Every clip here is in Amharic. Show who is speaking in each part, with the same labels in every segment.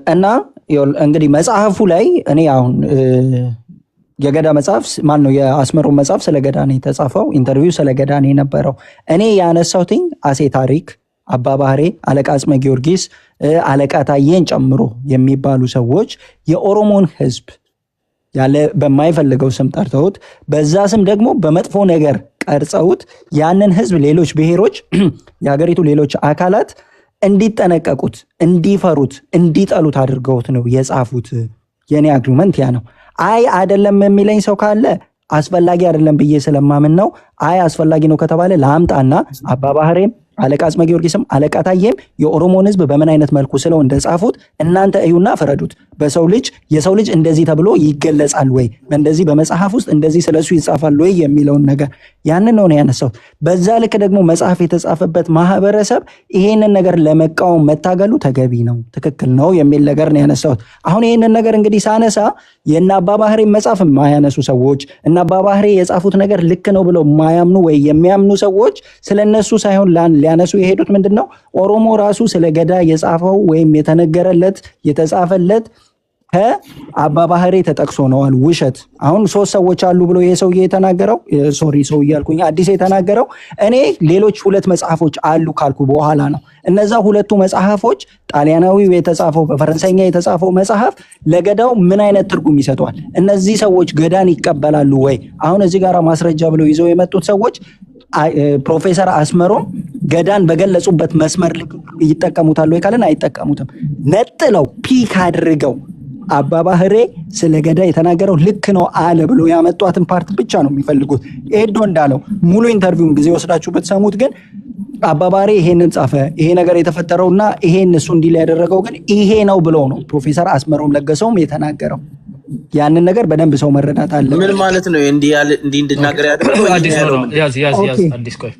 Speaker 1: እና እንግዲህ መጽሐፉ ላይ እኔ አሁን የገዳ መጽሐፍ ማን ነው የአስመሮ መጽሐፍ ስለ ገዳ ነው የተጻፈው። ኢንተርቪው ስለ ገዳ ነው የነበረው። እኔ ያነሳሁትኝ አሴ ታሪክ፣ አባ ባህሬ፣ አለቃ አጽመ ጊዮርጊስ፣ አለቃ ታዬን ጨምሮ የሚባሉ ሰዎች የኦሮሞን ህዝብ ያለ በማይፈልገው ስም ጠርተውት በዛ ስም ደግሞ በመጥፎ ነገር ቀርጸውት ያንን ህዝብ ሌሎች ብሔሮች የሀገሪቱ ሌሎች አካላት እንዲጠነቀቁት፣ እንዲፈሩት፣ እንዲጠሉት አድርገውት ነው የጻፉት። የኔ አግሪመንት ያ ነው። አይ አይደለም የሚለኝ ሰው ካለ አስፈላጊ አይደለም ብዬ ስለማምን ነው። አይ አስፈላጊ ነው ከተባለ ላምጣና አባ ባህሬም አለቃ አጽመ ጊዮርጊስም አለቃ ታዬም የኦሮሞን ህዝብ በምን አይነት መልኩ ስለው እንደጻፉት እናንተ እዩና ፍረዱት። በሰው ልጅ የሰው ልጅ እንደዚህ ተብሎ ይገለጻል ወይ እንደዚህ በመጽሐፍ ውስጥ እንደዚህ ስለሱ ይጻፋል ወይ የሚለውን ነገር ያንን ነው ያነሳው። በዛ ልክ ደግሞ መጽሐፍ የተጻፈበት ማህበረሰብ ይሄንን ነገር ለመቃወም መታገሉ ተገቢ ነው፣ ትክክል ነው የሚል ነገር ነው ያነሳው። አሁን ይሄንን ነገር እንግዲህ ሳነሳ የና አባ ባህሬ መጽሐፍ የማያነሱ ሰዎች እና አባ ባህሬ የጻፉት ነገር ልክ ነው ብለው የማያምኑ ወይ የሚያምኑ ሰዎች ስለነሱ ሳይሆን ሊያነሱ የሄዱት ምንድነው ኦሮሞ ራሱ ስለ ገዳ የጻፈው ወይም የተነገረለት የተጻፈለት ከአባ ባህሬ ተጠቅሶ ነዋል። ውሸት። አሁን 3 ሰዎች አሉ ብሎ የሰውዬ የተናገረው ሰው እያልኩኝ አዲስ የተናገረው እኔ ሌሎች 2 መጽሐፎች አሉ ካልኩ በኋላ ነው። እነዛ 2ቱ መጽሐፎች ጣሊያናዊው የተጻፈው በፈረንሳይኛ የተጻፈው መጽሐፍ ለገዳው ምን አይነት ትርጉም ይሰጧል? እነዚህ ሰዎች ገዳን ይቀበላሉ ወይ? አሁን እዚህ ጋር ማስረጃ ብለው ይዘው የመጡት ሰዎች ፕሮፌሰር አስመሮም ገዳን በገለጹበት መስመር ይጠቀሙታል ወይ ካለን አይጠቀሙትም። ነጥለው ፒክ አድርገው አባ ባህሬ ስለ ገዳ የተናገረው ልክ ነው አለ ብሎ ያመጧትን ፓርት ብቻ ነው የሚፈልጉት። ኤዶ እንዳለው ሙሉ ኢንተርቪውን ጊዜ ወስዳችሁ ብትሰሙት ግን አባ ባህሬ ይሄንን ጻፈ፣ ይሄ ነገር የተፈጠረውና ይሄን እሱ እንዲል ያደረገው ግን ይሄ ነው ብሎ ነው ፕሮፌሰር አስመሮም ለገሰውም የተናገረው። ያንን ነገር በደንብ ሰው መረዳት አለ።
Speaker 2: ምን ማለት ነው? እንዲህ እንድናገር ያደረገው
Speaker 3: አዲስ ነው። ያዝ አዲስ ቆይ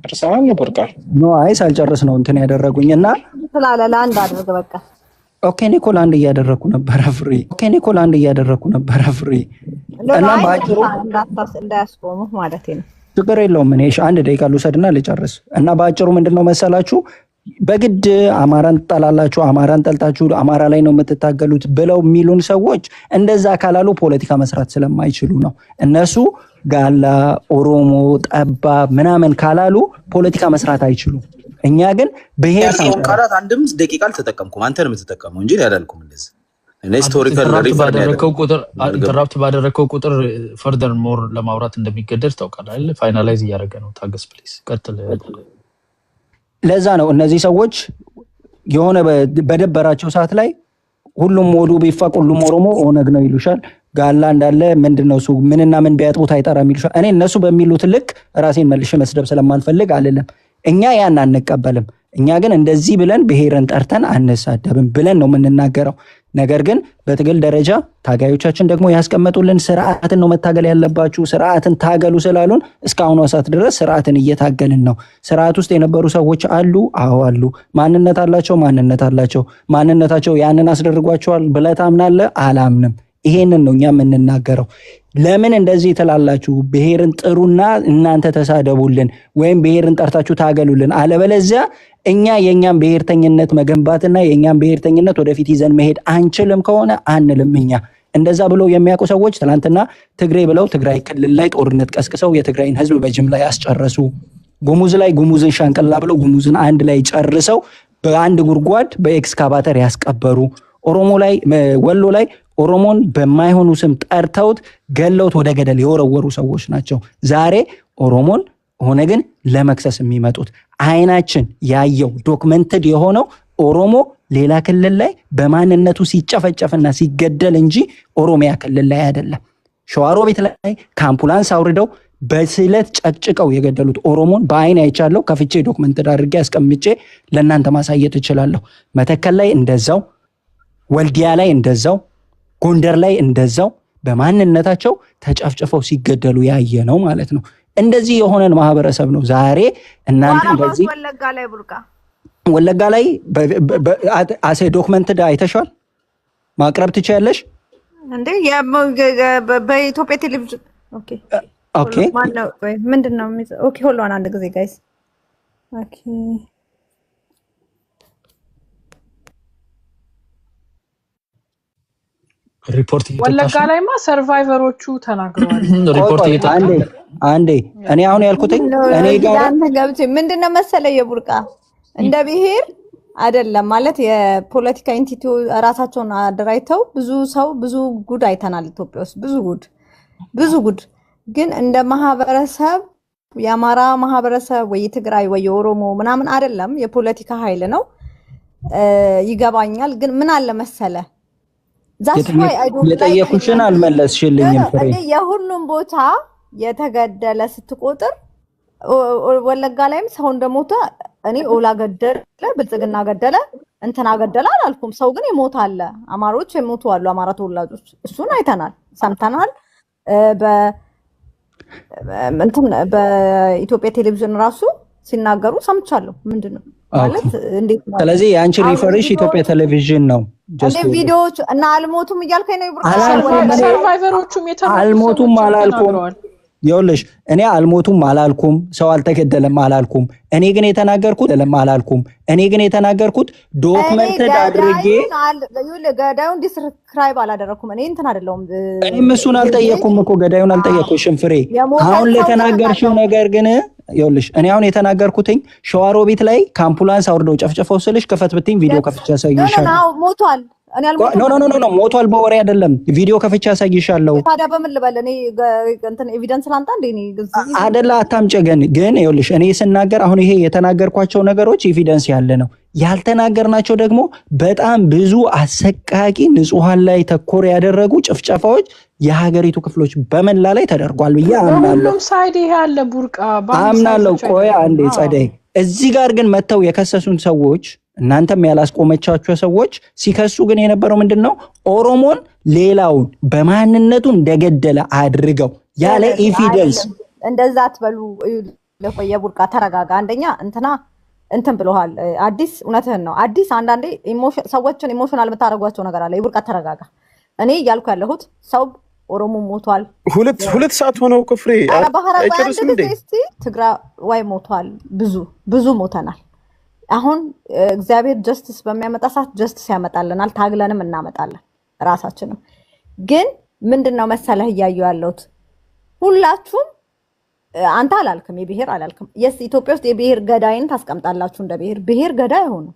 Speaker 4: ጨርሰናል ነበር ቃል
Speaker 1: ነው። አይ ሳልጨርስ ነው እንትን ያደረጉኝ እና
Speaker 5: ስላለ ለአንድ አድርግ በቃ
Speaker 1: ኦኬ ኒኮላንድ እያደረኩ ነበር ፍሪ እና ባጭሩ
Speaker 5: እንዳያስቆሙ ማለት ነው።
Speaker 1: ችግር የለውም። እኔ አንድ ደቂቃ ልውሰድና ልጨርስ እና ባጭሩ ምንድነው መሰላችሁ በግድ አማራን ጠላላችሁ፣ አማራን ጠልታችሁ አማራ ላይ ነው የምትታገሉት ብለው የሚሉን ሰዎች እንደዛ ካላሉ ፖለቲካ መስራት ስለማይችሉ ነው። እነሱ ጋላ ኦሮሞ ጠባ ምናምን ካላሉ ፖለቲካ መስራት አይችሉም። እኛ ግን ብሄር
Speaker 2: ቃላት አንድም ደቂቃ አልተጠቀምኩም። አንተ ነው የምትጠቀመው እንጂ ያላልኩም። እንደዚህ ሂስቶሪካል
Speaker 3: ኢንተራፕት ባደረከው ቁጥር ፈርደር ሞር ለማውራት እንደሚገደድ ታውቃለህ አይደል? ፋይናላይዝ እያደረገ ነው። ታገስ ፕሊዝ ቀጥል።
Speaker 1: ለዛ ነው እነዚህ ሰዎች የሆነ በደበራቸው ሰዓት ላይ ሁሉም ሞዱ ቢፋቅ ሁሉም ኦሮሞ ኦነግ ነው ይሉሻል። ጋላ እንዳለ ምንድነው እሱ ምንና ምን ቢያጥቡት አይጠራም ይሉሻል። እኔ እነሱ በሚሉት ልክ ራሴን መልሼ መስደብ ስለማልፈልግ አይደለም። እኛ ያን አንቀበልም። እኛ ግን እንደዚህ ብለን ብሔርን ጠርተን አንሳደብም ብለን ነው የምንናገረው። ነገር ግን በትግል ደረጃ ታጋዮቻችን ደግሞ ያስቀመጡልን ስርዓትን ነው መታገል ያለባችሁ፣ ስርዓትን ታገሉ ስላሉን እስካሁን ሰዓት ድረስ ስርዓትን እየታገልን ነው። ስርዓት ውስጥ የነበሩ ሰዎች አሉ። አዎ አሉ። ማንነት አላቸው። ማንነታቸው ያንን አስደርጓቸዋል ብለህ ታምናለህ? አላምንም። ይሄንን ነው እኛ የምንናገረው። ለምን እንደዚህ ትላላችሁ? ብሔርን ጥሩና እናንተ ተሳደቡልን ወይም ብሔርን ጠርታችሁ ታገሉልን። አለበለዚያ እኛ የኛን ብሔርተኝነት መገንባትና የኛን ብሔርተኝነት ወደፊት ይዘን መሄድ አንችልም ከሆነ አንልም። እኛ እንደዛ ብለው የሚያውቁ ሰዎች ትናንትና ትግሬ ብለው ትግራይ ክልል ላይ ጦርነት ቀስቅሰው የትግራይን ህዝብ በጅምላ ያስጨረሱ፣ ጉሙዝ ላይ ጉሙዝን ሻንቀላ ብለው ጉሙዝን አንድ ላይ ጨርሰው በአንድ ጉድጓድ በኤክስካቫተር ያስቀበሩ፣ ኦሮሞ ላይ ወሎ ላይ ኦሮሞን በማይሆኑ ስም ጠርተውት ገለውት ወደ ገደል የወረወሩ ሰዎች ናቸው። ዛሬ ኦሮሞን ሆነ ግን ለመክሰስ የሚመጡት አይናችን ያየው ዶክመንትድ የሆነው ኦሮሞ ሌላ ክልል ላይ በማንነቱ ሲጨፈጨፍና ሲገደል እንጂ ኦሮሚያ ክልል ላይ አይደለም። ሸዋሮቢት ላይ ከአምቡላንስ አውርደው በስለት ጨቅጭቀው የገደሉት ኦሮሞን በአይን አይቻለሁ። ከፍቼ ዶክመንትድ አድርጌ አስቀምጬ ለእናንተ ማሳየት እችላለሁ። መተከል ላይ እንደዛው፣ ወልዲያ ላይ እንደዛው፣ ጎንደር ላይ እንደዛው በማንነታቸው ተጨፍጭፈው ሲገደሉ ያየ ነው ማለት ነው። እንደዚህ የሆነን ማህበረሰብ ነው ዛሬ እናንተ እንደዚህ ወለጋ ላይ አሴ ዶክመንትድ አይተሻል? ማቅረብ ትችያለሽ
Speaker 5: እንዴ? በኢትዮጵያ ቴሌቪዥን ኦኬ ምንድነው? ኦኬ ሆልድ ኦን አንድ ጊዜ ጋይስ። ኦኬ
Speaker 3: ሪፖርት
Speaker 6: ወለጋ ላይማ ሰርቫይቨሮቹ ተናግረዋል።
Speaker 3: ሪፖርት
Speaker 1: አንዴ እኔ አሁን ያልኩትኝ እኔ ጋር
Speaker 5: ምንድነው መሰለህ የቡርቃ እንደ ብሔር አይደለም ማለት የፖለቲካ ኢንቲቲ ራሳቸውን አደራጅተው ብዙ ጉድ አይተናል ኢትዮጵያ ውስጥ ብዙ ጉድ ግን እንደ ማህበረሰብ የአማራ ማህበረሰብ ወይ ትግራይ ወይ ኦሮሞ ምናምን አይደለም የፖለቲካ ኃይል ነው ይገባኛል ግን ምን አለ መሰለህ
Speaker 1: የጠየኩሽን አልመለስሽልኝም ፍሬ
Speaker 5: የሁሉም ቦታ የተገደለ ስትቆጥር ወለጋ ላይም ሰው እንደሞተ እኔ ኦላ ገደለ ብልጽግና ገደለ እንትና ገደለ አላልኩም ሰው ግን ይሞታል አማሮች ይሞቱ አሉ አማራ ተወላጆች እሱን አይተናል ሰምተናል በኢትዮጵያ ቴሌቪዥን ራሱ ሲናገሩ ሰምቻለሁ ምንድነው ማለት እንዴት ነው
Speaker 1: ስለዚህ ያንቺ ሪፈርሽ ኢትዮጵያ ቴሌቪዥን ነው
Speaker 5: እንደ ቪዲዮዎች እና አልሞቱም እያልከኝ ነው
Speaker 6: ሰርቫይቨሮቹም
Speaker 1: አልሞቱም አላልኩም ይኸውልሽ እኔ አልሞቱም አላልኩም ሰው አልተገደለም አላልኩም እኔ ግን የተናገርኩት ዶክመንት አድርጌ
Speaker 5: ገዳዩን ዲስክራይብ አላደረኩም እኔ እንትን አይደለም
Speaker 1: እኔም እሱን አልጠየቅኩም እኮ ገዳዩን አልጠየቅኩሽም ፍሬ አሁን ለተናገርሽው ነገር ግን ይኸውልሽ እኔ አሁን የተናገርኩትኝ ሸዋሮቢት ላይ ካምፑላንስ አውርደው ጨፍጨፈው ስልሽ ከፈት ብትኝ ቪዲዮ ከፍቼ አሳይሻለሁ
Speaker 5: ሞቷል እኔ
Speaker 1: ኖ ሞቷል በወሬ አይደለም ቪዲዮ ከፍቼ አሳይሻለሁ
Speaker 5: ታዲያ በምን ልበል እኔ እንትን ኤቪደንስ ላንጣ እንዴ እኔ
Speaker 1: አይደለ አታምጪ ግን ይኸውልሽ እኔ ስናገር አሁን ይሄ የተናገርኳቸው ነገሮች ኤቪደንስ ያለ ነው ያልተናገርናቸው ደግሞ በጣም ብዙ አሰቃቂ ንጹሃን ላይ ተኮር ያደረጉ ጭፍጨፋዎች የሀገሪቱ ክፍሎች በመላ ላይ ተደርጓል ብዬ አምናለሁ
Speaker 6: ሳይድ ይሄ ያለ ቡርቃ
Speaker 1: አምናለሁ ቆይ አንዴ ጸደይ እዚህ ጋር ግን መተው የከሰሱን ሰዎች እናንተም ያላስቆመቻቸው ሰዎች ሲከሱ ግን የነበረው ምንድነው ኦሮሞን ሌላውን በማንነቱ እንደገደለ አድርገው ያለ ኤቪደንስ
Speaker 5: እንደዛ አትበሉ ለቆየ ቡርቃ ተረጋጋ አንደኛ እንትን ብለዋል አዲስ እውነትህን ነው አዲስ አንዳንዴ ሰዎችን ኢሞሽናል የምታደርጓቸው ነገር አለ ይቡርቃ ተረጋጋ እኔ እያልኩ ያለሁት ሰው ኦሮሞ ሞቷል
Speaker 4: ሁለት ሰዓት ሆነው ክፍሬ
Speaker 5: አይጨርስም እንዴ ትግራዋይ ሞቷል ብዙ ሞተናል አሁን እግዚአብሔር ጀስቲስ በሚያመጣ ሰዓት ጀስቲስ ያመጣልናል ታግለንም እናመጣለን ራሳችንም ግን ምንድነው መሰለህ እያየሁ ያለሁት ሁላችሁም አንተ አላልክም የብሔር አላልክም ኢትዮጵያ ውስጥ የብሔር ገዳይን ታስቀምጣላችሁ እንደ ብሔር ገዳይ ሆኖ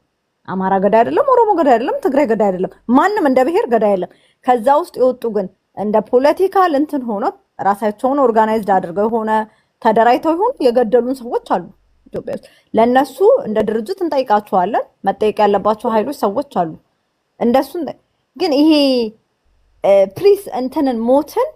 Speaker 5: አማራ ገዳይ አይደለም ኦሮሞ ገዳይ አይደለም ትግራይ ገዳይ አይደለም ማንም እንደ ብሔር ገዳይ አይደለም ከዛ ውስጥ የወጡ ግን እንደ ፖለቲካል እንትን ሆኖ ራሳቸውን ኦርጋናይዝድ አድርገው ሆነ ተደራይተው ይሁን የገደሉን ሰዎች አሉ ኢትዮጵያ ውስጥ ለነሱ እንደ ድርጅት እንጠይቃቸዋለን መጠየቅ ያለባቸው ኃይሎች ሰዎች አሉ እንደሱ ግን ይሄ ፕሊስ እንትንን ሞትን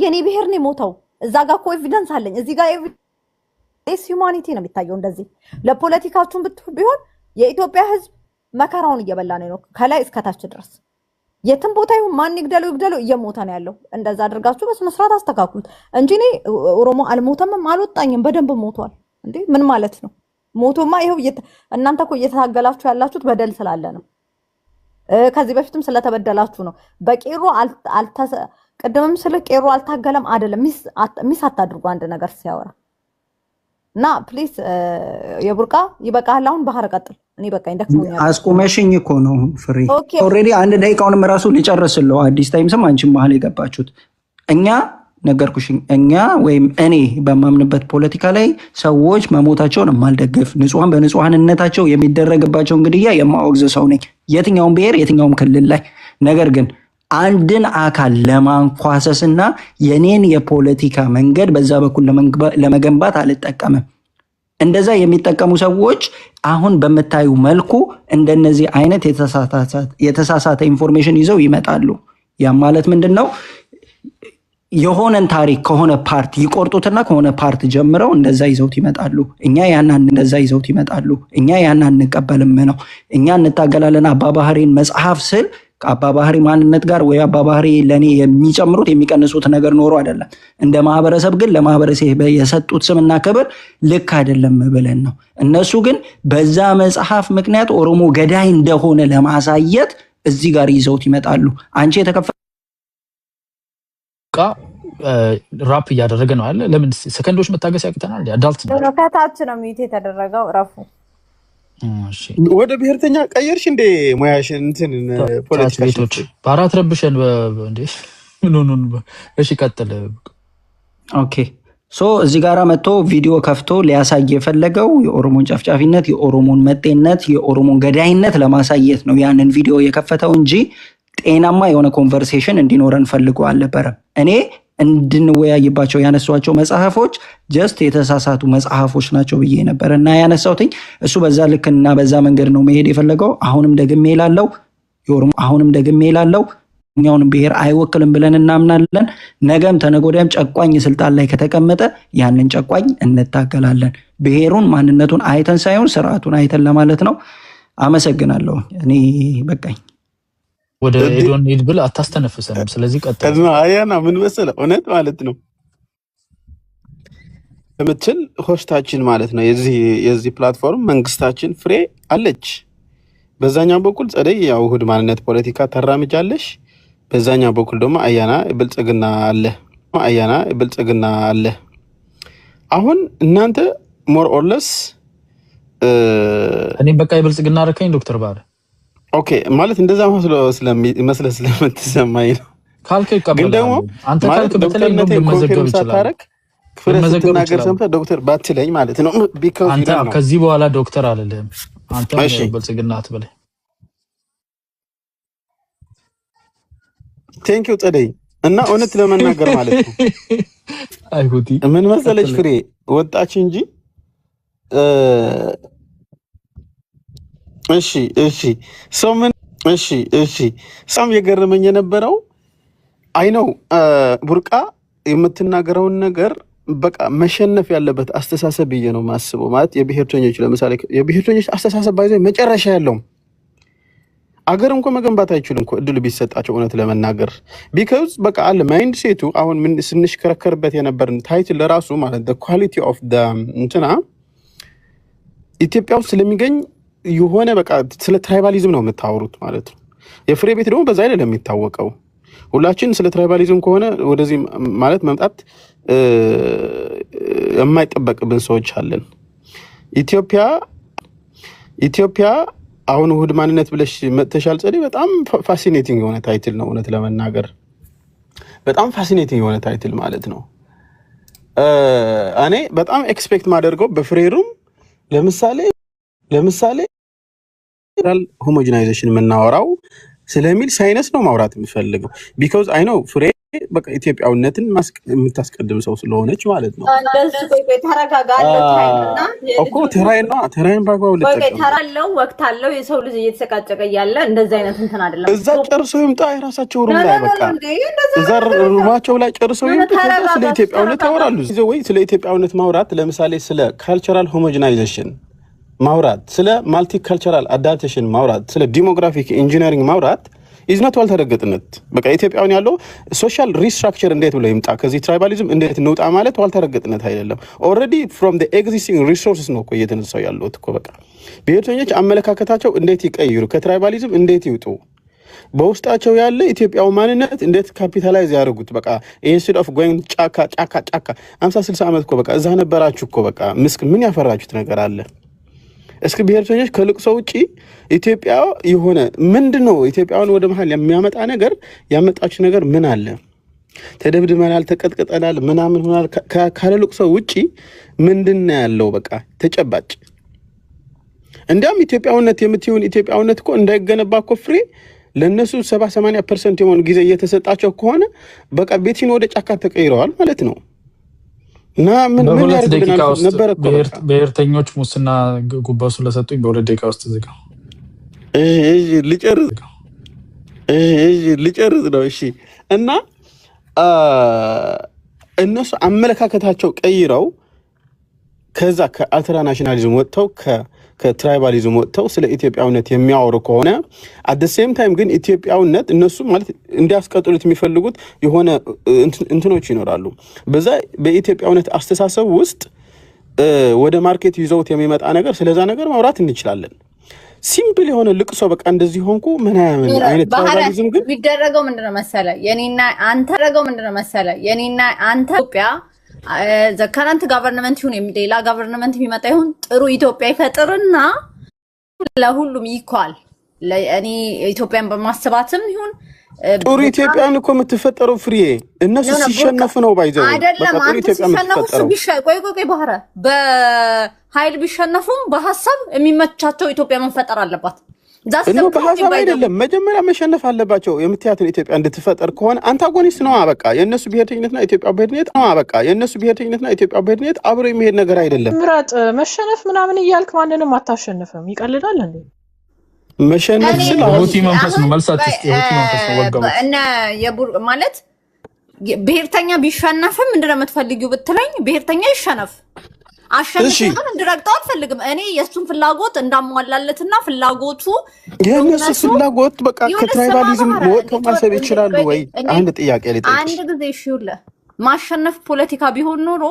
Speaker 5: የኔ ብሔር ነው ሞተው እዛ ጋር እኮ ኤቪደንስ አለኝ እዚህ ጋር ኤቪደንስ ሂዩማኒቲ ነው የሚታየው እንደዚህ ለፖለቲካችሁን ቢሆን የኢትዮጵያ ህዝብ መከራውን እየበላ ነው ከላይ እስከታች ድረስ የትም ቦታ ይሁን ማን ይግደለው እየሞተ ነው ያለው እንደዛ አድርጋችሁ በስነ ስርዓት አስተካክሉት እንጂ እኔ ኦሮሞ አልሞተም አልወጣኝም በደንብ ሞቷል እንዴ ምን ማለት ነው ሞቶማ ይሄው እናንተ እኮ እየተታገላችሁ ያላችሁት በደል ስላለ ነው ከዚህ በፊትም ስለተበደላችሁ ነው በቄሮ ቅድምም ስለ ቄሮ አልታገለም አይደለም ሚስ አታድርጉ አንድ ነገር ሲያወራ እና ፕሊዝ የቡርቃ ይበቃል አሁን ባህር ቀጥል እኔ በቃ እንደከሞኛ
Speaker 1: አስቆመሽኝ እኮ ነው ፍሬ ኦሬዲ አንድ ደቂቃውንም ራሱ ሊጨርስለው አዲስ ታይምስም አንቺም መሀል የገባችሁት እኛ ነገርኩሽኝ እኛ ወይም እኔ በማምንበት ፖለቲካ ላይ ሰዎች መሞታቸውን የማልደግፍ ንጹሃን በንጹሃንነታቸው የሚደረግባቸው እንግዲህ የማወግዝ ሰው ነኝ የትኛውም ብሔር የትኛውም ክልል ላይ ነገር ግን አንድን አካል ለማንኳሰስና የኔን የፖለቲካ መንገድ በዛ በኩል ለመገንባት አልጠቀምም እንደዛ የሚጠቀሙ ሰዎች አሁን በመታዩ መልኩ እንደነዚህ አይነት የተሳሳተ ኢንፎርሜሽን ይዘው ይመጣሉ ያ ማለት ምንድነው የሆነን ታሪክ ከሆነ ፓርት ይቆርጡትና ከሆነ ፓርት ጀምረው እንደዛ ይዘውት ይመጣሉ እኛ ያን አንቀበልም ነው እኛ እንታገላለን አባባህሪን መጽሐፍ ስል ከአባባህሪ ማንነት ጋር ወይ አባባህሪ ለኔ የሚጨምሩት የሚቀንሱት ነገር ኖሮ አይደለም እንደ ማህበረሰብ ግን ለማህበረሰብ የሰጡት ስምና ክብር ልክ አይደለም ብለን ነው እነሱ ግን በዛ መጽሐፍ ምክንያት ኦሮሞ ገዳይ እንደሆነ ለማሳየት እዚህ ጋር ይዘውት ይመጣሉ አንቺ የተከፈ
Speaker 3: ራፕ እያደረገ ነው አለ ለምን ሰከንዶች መታገስ ያቅተናል አዳልት
Speaker 5: ነው ከታች ነው ሚት የተደረገው ረፉ
Speaker 3: እሺ
Speaker 4: ወደ ብሔርተኛ ቀየርሽ እንደ ሙያሽን እንትን
Speaker 3: ፖለቲካ ቤቶች በአራት ረብሸን እንዴ ኖ እሺ ቀጥል።
Speaker 1: ኦኬ ሶ እዚህ ጋራ መጥቶ ቪዲዮ ከፍቶ ሊያሳይ የፈለገው የኦሮሞን ጨፍጫፊነት፣ የኦሮሞን መጤነት፣ የኦሮሞን ገዳይነት ለማሳየት ነው ያንን ቪዲዮ የከፈተው እንጂ ጤናማ የሆነ ኮንቨርሴሽን እንዲኖረን ፈልጎ አልነበረም። እኔ እንድንወያይባቸው ያነሷቸው መጽሐፎች ጀስት የተሳሳቱ መጽሐፎች ናቸው ብዬ ነበር እና ያነሳውትኝ እሱ በዛ ልክና በዛ መንገድ ነው መሄድ የፈለገው። አሁንም ደግሜ ላለው እኛውንም ብሔር አይወክልም ብለን እናምናለን። ነገም ተነጎዳይም ጨቋኝ ስልጣን ላይ ከተቀመጠ ያንን ጨቋኝ እንታገላለን። ብሔሩን ማንነቱን አይተን ሳይሆን ስርዓቱን አይተን ለማለት ነው። አመሰግናለሁ። እኔ በቃኝ።
Speaker 3: ወደ ኤዶን ሂድ ብል አታስተነፍሰንም። ስለዚህ ቀጥል።
Speaker 4: አያና ምን መሰለህ እውነት ማለት ነው የምትል ሆስታችን ማለት ነው የዚህ ፕላትፎርም መንግስታችን ፍሬ አለች። በዛኛው በኩል ጸደይ ያው እሑድ ማንነት ፖለቲካ ተራምጃለሽ። በዛኛው በኩል ደግሞ አያና ብልጽግና አለ። አሁን እናንተ ሞር ኦር ለስ
Speaker 3: እኔም በቃ የብልጽግና አረከኝ ዶክተር ባለ
Speaker 4: ኦኬ ማለት እንደዛ መስለ ስለምትሰማኝ ነው
Speaker 3: ካልከ ይቀበላል። አንተ ካልከ በተለይ ነው መዘገብ ይችላል።
Speaker 4: ስትናገር ሰምተህ ዶክተር ባትለኝ ማለት ነው።
Speaker 3: አንተ ከዚህ በኋላ ዶክተር አልልህም። አንተ ብልጽግና አትበለኝ።
Speaker 4: ቴንኪው ጸደይ እና እውነት ለመናገር ማለት ነው
Speaker 3: አይሁዲ
Speaker 4: ምን መሰለሽ ፍሬ ወጣች እንጂ ሰም የገረመኝ የነበረው አይነው ቡርቃ የምትናገረውን ነገር በቃ መሸነፍ ያለበት አስተሳሰብ ብዬ ነው ማስበው። ማለት የብሔርተኞች ለምሳሌ የብሔርተኞች አስተሳሰብ ባይዘው መጨረሻ ያለው አገር እንኳን መገንባት አይችልም እኮ እድሉ ቢሰጣቸው እውነት ለመናገር ቢካዝ በቃ አለ ማይንድ ሴቱ አሁን ምን ስንሽከረከርበት የነበርን ታይትል ለራሱ ማለት the quality of the እንትና ኢትዮጵያ ውስጥ ስለሚገኝ የሆነ በቃ ስለ ትራይባሊዝም ነው የምታወሩት ማለት ነው። የፍሬ ቤት ደግሞ በዛ አይደለም የሚታወቀው። ሁላችን ስለ ትራይባሊዝም ከሆነ ወደዚህ ማለት መምጣት የማይጠበቅብን ሰዎች አለን። ኢትዮጵያ አሁን እሑድ ማንነት ብለሽ መጥተሻል ጸደይ። በጣም ፋሲኔቲንግ የሆነ ታይትል ነው እውነት ለመናገር በጣም ፋሲኔቲንግ የሆነ ታይትል ማለት ነው። እኔ በጣም ኤክስፔክት ማደርገው በፍሬሩም ለምሳሌ ሆሞጂናይዜሽን የምናወራው ስለሚል ሳይነስ ነው ማውራት የሚፈልገው ቢኮዝ አይ ነው ፍሬ በቃ ኢትዮጵያዊነትን የምታስቀድም ሰው ስለሆነች ማለት ነው። ተራይን ባግባቡ
Speaker 5: ተራለው ወቅት አለው የሰው ልጅ እየተሰቃጨቀ እያለ እንደዚህ አይነት እንትን አይደለም።
Speaker 4: እዛ ጨርሰው ይምጣ የራሳቸው ሩም ላይ በቃ እዛ ሩማቸው ላይ ጨርሰው ይምጣ። ስለ ኢትዮጵያዊነት ያወራሉ ወይ ስለ ኢትዮጵያዊነት ማውራት ለምሳሌ ስለ ካልቸራል ሆሞጂናይዜሽን ማውራት፣ ስለ ማልቲ ካልቸራል አዳፕቴሽን ማውራት፣ ስለ ዲሞግራፊክ ኢንጂነሪንግ ማውራት ኢዝናት ዋልተረገጥነት በቃ ኢትዮጵያውን ያለው ሶሻል ሪስትራክቸር እንዴት ብሎ ይምጣ ከዚህ ትራይባሊዝም እንዴት እንውጣ ማለት ዋልተረገጥነት አይደለም። ኦልሬዲ ፍሮም ዘ ኤግዚስቲንግ ሪሶርስስ ነው እኮ እየተነሳው ያለው እኮ በቃ ብሔርተኞች አመለካከታቸው እንዴት ይቀይሩ፣ ከትራይባሊዝም እንዴት ይውጡ፣ በውስጣቸው ያለ ኢትዮጵያው ማንነት እንዴት ካፒታላይዝ ያደርጉት። በቃ ኢንስቲድ ኦፍ ጎይንግ ጫካ 50-60 ዓመት እኮ በቃ እዛ ነበራችሁ እኮ በቃ ምን ያፈራችሁት ነገር አለ? እስኪ ብሔርተኞች ከልቅሶ ውጪ ኢትዮጵያ የሆነ ምንድነው ኢትዮጵያውን ወደ መሀል የሚያመጣ ነገር ያመጣችሁ ነገር ምን አለ? ተደብድመናል፣ ተቀጥቀጠናል፣ ምናምን ሆናል ካለ ልቅሶ ውጪ ምንድነው ያለው? በቃ ተጨባጭ እንዲያም ኢትዮጵያውነት የምትይውን ኢትዮጵያውነት እኮ እንዳይገነባ እኮ ፍሬ ለነሱ 70-80% የሆነ ጊዜ እየተሰጣቸው ከሆነ በቃ ቤቲን ወደ ጫካ ተቀይረዋል ማለት ነው። እና ምን
Speaker 3: ደቂቃ ውስጥ ብሔርተኞች ሙስና ጉባኤው ስለሰጡኝ በሁለት ደቂቃ ውስጥ ዝጋው።
Speaker 4: ልጨርስ ነው። እሺ እና እነሱ አመለካከታቸው ቀይረው ከዛ ከአልትራናሽናሊዝም ወጥተው ከትራይባሊዝም ወጥተው ስለ ኢትዮጵያዊነት የሚያወሩ ከሆነ አት ሴም ታይም ግን ኢትዮጵያዊነት እነሱ ማለት እንዲያስቀጥሉት የሚፈልጉት የሆነ እንትኖች ይኖራሉ። በዛ በኢትዮጵያዊነት አስተሳሰብ ውስጥ ወደ ማርኬት ይዘውት የሚመጣ ነገር ስለዛ ነገር ማውራት እንችላለን። ሲምፕል የሆነ ልቅሶ በቃ እንደዚህ ሆንኩ ምናምን አይነት ትራይባሊዝም ግን
Speaker 5: የሚደረገው ምንድነው መሰለ የኔና አንተ ኢትዮጵያ ዘ ከረንት ጋቨርንመንት ይሁን ሌላ ጋቨርንመንት የሚመጣ ይሁን ጥሩ ኢትዮጵያ ይፈጥርና ለሁሉም ይኳል ለእኔ ኢትዮጵያን በማስባትም ይሁን
Speaker 4: ጥሩ ኢትዮጵያን እኮ የምትፈጠረው ፍሬ እነሱ ሲሸነፉ ነው ባይዘው
Speaker 5: አይደለም። አንተ ሲሸነፉ ቆይ ባህረ በኃይል ቢሸነፉም በሐሳብ የሚመቻቸው ኢትዮጵያ መፈጠር አለባት።
Speaker 4: እነሱ በሐሳብ አይደለም መጀመሪያ መሸነፍ አለባቸው። የምትያትን ኢትዮጵያ እንድትፈጠር ከሆነ አንታጎኒስት ነው በቃ የነሱ ብሔርተኝነትና ኢትዮጵያ ብሔርተኝነት ነው በቃ የነሱ ብሔርተኝነትና ኢትዮጵያ ብሔርተኝነት አብሮ የሚሄድ ነገር አይደለም።
Speaker 6: ምራጥ መሸነፍ ምናምን እያልክ ማንንም አታሸንፍም። ይቀልዳል እንዴ?
Speaker 4: መሸነፍ
Speaker 3: ስለሆነ መንፈስ ነው መልሳት እስቲ ሆቲ መንፈስ ነው ወጋው
Speaker 5: እና የቡር ማለት ብሔርተኛ ቢሸነፍም ምንድነው የምትፈልጊው ብትለኝ ብሔርተኛ ይሸነፍ አሸንፈን እንድረግጠው አልፈልግም። እኔ የሱን ፍላጎት እንዳሟላለትና ፍላጎቱ
Speaker 4: የነሱ ፍላጎት በቃ ከትራይባሊዝም ወጥቶ ማሰብ ይችላሉ ወይ? አንድ ጥያቄ ልጠይቅ።
Speaker 5: አንድ ጊዜ እሺውለ ማሸነፍ ፖለቲካ ቢሆን ኖሮ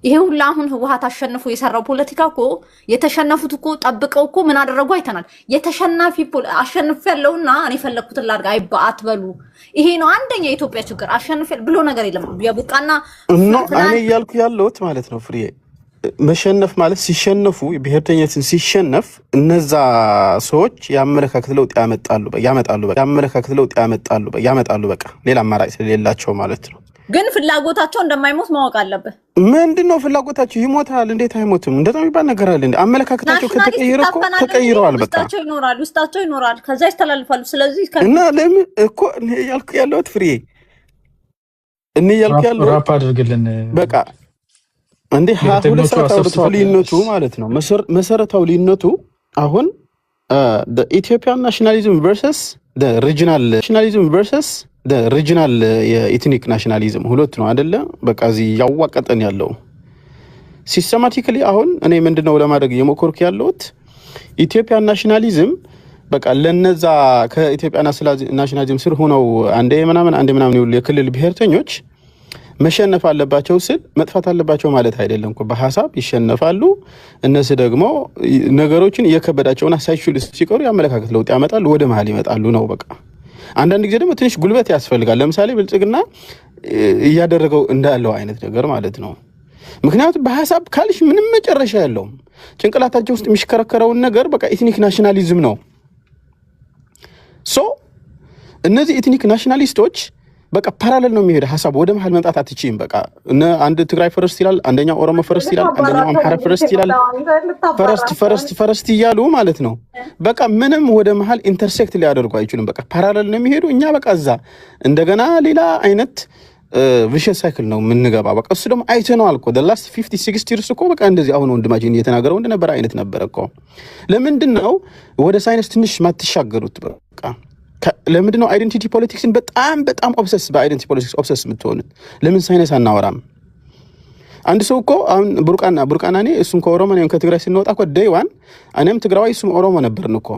Speaker 5: ይሄ ሁሉ አሁን ህወሓት አሸንፎ የሰራው ፖለቲካ እኮ የተሸነፉት እኮ ጠብቀው እኮ ምን አደረጉ አይተናል። የተሸናፊ አሸንፍ ያለውና እኔ ፈለኩትን ላድርግ አትበሉ። ይሄ ነው አንደኛ የኢትዮጵያ ችግር። አሸንፍ ብሎ ነገር የለም። የቡቃና
Speaker 4: እኔ እያልኩ ያለሁት ማለት ነው ፍሬ መሸነፍ ማለት ሲሸነፉ ብሔርተኝነትን ሲሸነፍ እነዛ ሰዎች ያመለካከት ለውጥ ያመጣሉ በቃ ሌላ አማራጭ ስለሌላቸው ማለት ነው።
Speaker 5: ግን ፍላጎታቸው እንደማይሞት ማወቅ አለበት።
Speaker 4: ምንድነው ፍላጎታቸው? ይሞታል። እንዴት አይሞትም? እንደዛ የሚባል ነገር አለ እንዴ? አመለካከታቸው ከተቀየረ እኮ ተቀይረዋል። በቃ
Speaker 5: ውስጣቸው ይኖራል፣ ከዛ ይስተላልፋሉ። ስለዚህ
Speaker 4: እና ለምን እኮ ያልኩ ያለሁት ፍሬ ያልኩ ያለሁት
Speaker 3: ራፕ አድርግልን
Speaker 4: በቃ እንዴ መሰረታዊ ልዩነቱ ማለት ነው። መሰረታዊ ልዩነቱ አሁን ኢትዮጵያን ናሽናሊዝም ቨርሰስ ሪጂናል የኢትኒክ ናሽናሊዝም ሁለት ነው አይደለ? በቃ እዚህ ያዋቀጠን ያለው ሲስተማቲካሊ አሁን እኔ ምንድነው ለማድረግ የሞከርኩ ያለሁት ኢትዮጵያን ናሽናሊዝም በቃ ለነዛ ከኢትዮጵያ ናሽናሊዝም ስር ሆነው አንዴ ምናምን ይሉ የክልል ብሔርተኞች መሸነፍ አለባቸው ስል መጥፋት አለባቸው ማለት አይደለም እኮ በሐሳብ ይሸነፋሉ። እነሱ ደግሞ ነገሮችን እየከበዳቸውና ሳይችሉ ሲቀሩ ያመለካከት ለውጥ ያመጣሉ፣ ወደ መሀል ይመጣሉ ነው በቃ። አንዳንድ ጊዜ ደግሞ ትንሽ ጉልበት ያስፈልጋል። ለምሳሌ ብልጽግና እያደረገው እንዳለው አይነት ነገር ማለት ነው። ምክንያቱም በሐሳብ ካልሽ ምንም መጨረሻ የለውም። ጭንቅላታቸው ውስጥ የሚሽከረከረውን ነገር በቃ ኢትኒክ ናሽናሊዝም ነው። እነዚህ ኢትኒክ ናሽናሊስቶች በቃ ፓራሌል ነው የሚሄድ ሐሳብ ወደ መሀል መምጣት አትችይም። በቃ አንድ ትግራይ ፈረስት ይላል፣ አንደኛው ኦሮሞ ፈረስት ይላል፣ አንደኛው አምሃራ ፈረስት ይላል። ፈረስት እያሉ ማለት ነው በቃ ምንም ወደ መሀል ኢንተርሴክት ሊያደርጉ አይችሉም። በቃ ፓራሌል ነው የሚሄዱ። እኛ በቃ እዛ እንደገና ሌላ አይነት ቪሸስ ሳይክል ነው የምንገባ። በቃ እሱ ደግሞ አይተነዋል እኮ the last 50-60 years እኮ በቃ እንደዚህ አሁን ወንድማችን እየተናገረው እንደነበረ አይነት ነበረ እኮ። ለምንድን ነው ወደ ሳይንስ ትንሽ ማትሻገሩት? በቃ ለምንድን ነው አይደንቲቲ ፖለቲክስን በጣም ኦብሰስ በአይደንቲቲ ፖለቲክስ ኦብሰስ የምትሆኑት? ለምን ሳይንስ አናወራም? አንድ ሰው እኮ አሁን ቡርቃና እኔ እሱን ከኦሮሞ ነው ከትግራይ ስንወጣ እኮ ዴይዋን እኔም ትግራዋይ እሱም ኦሮሞ ነበርን እኮ።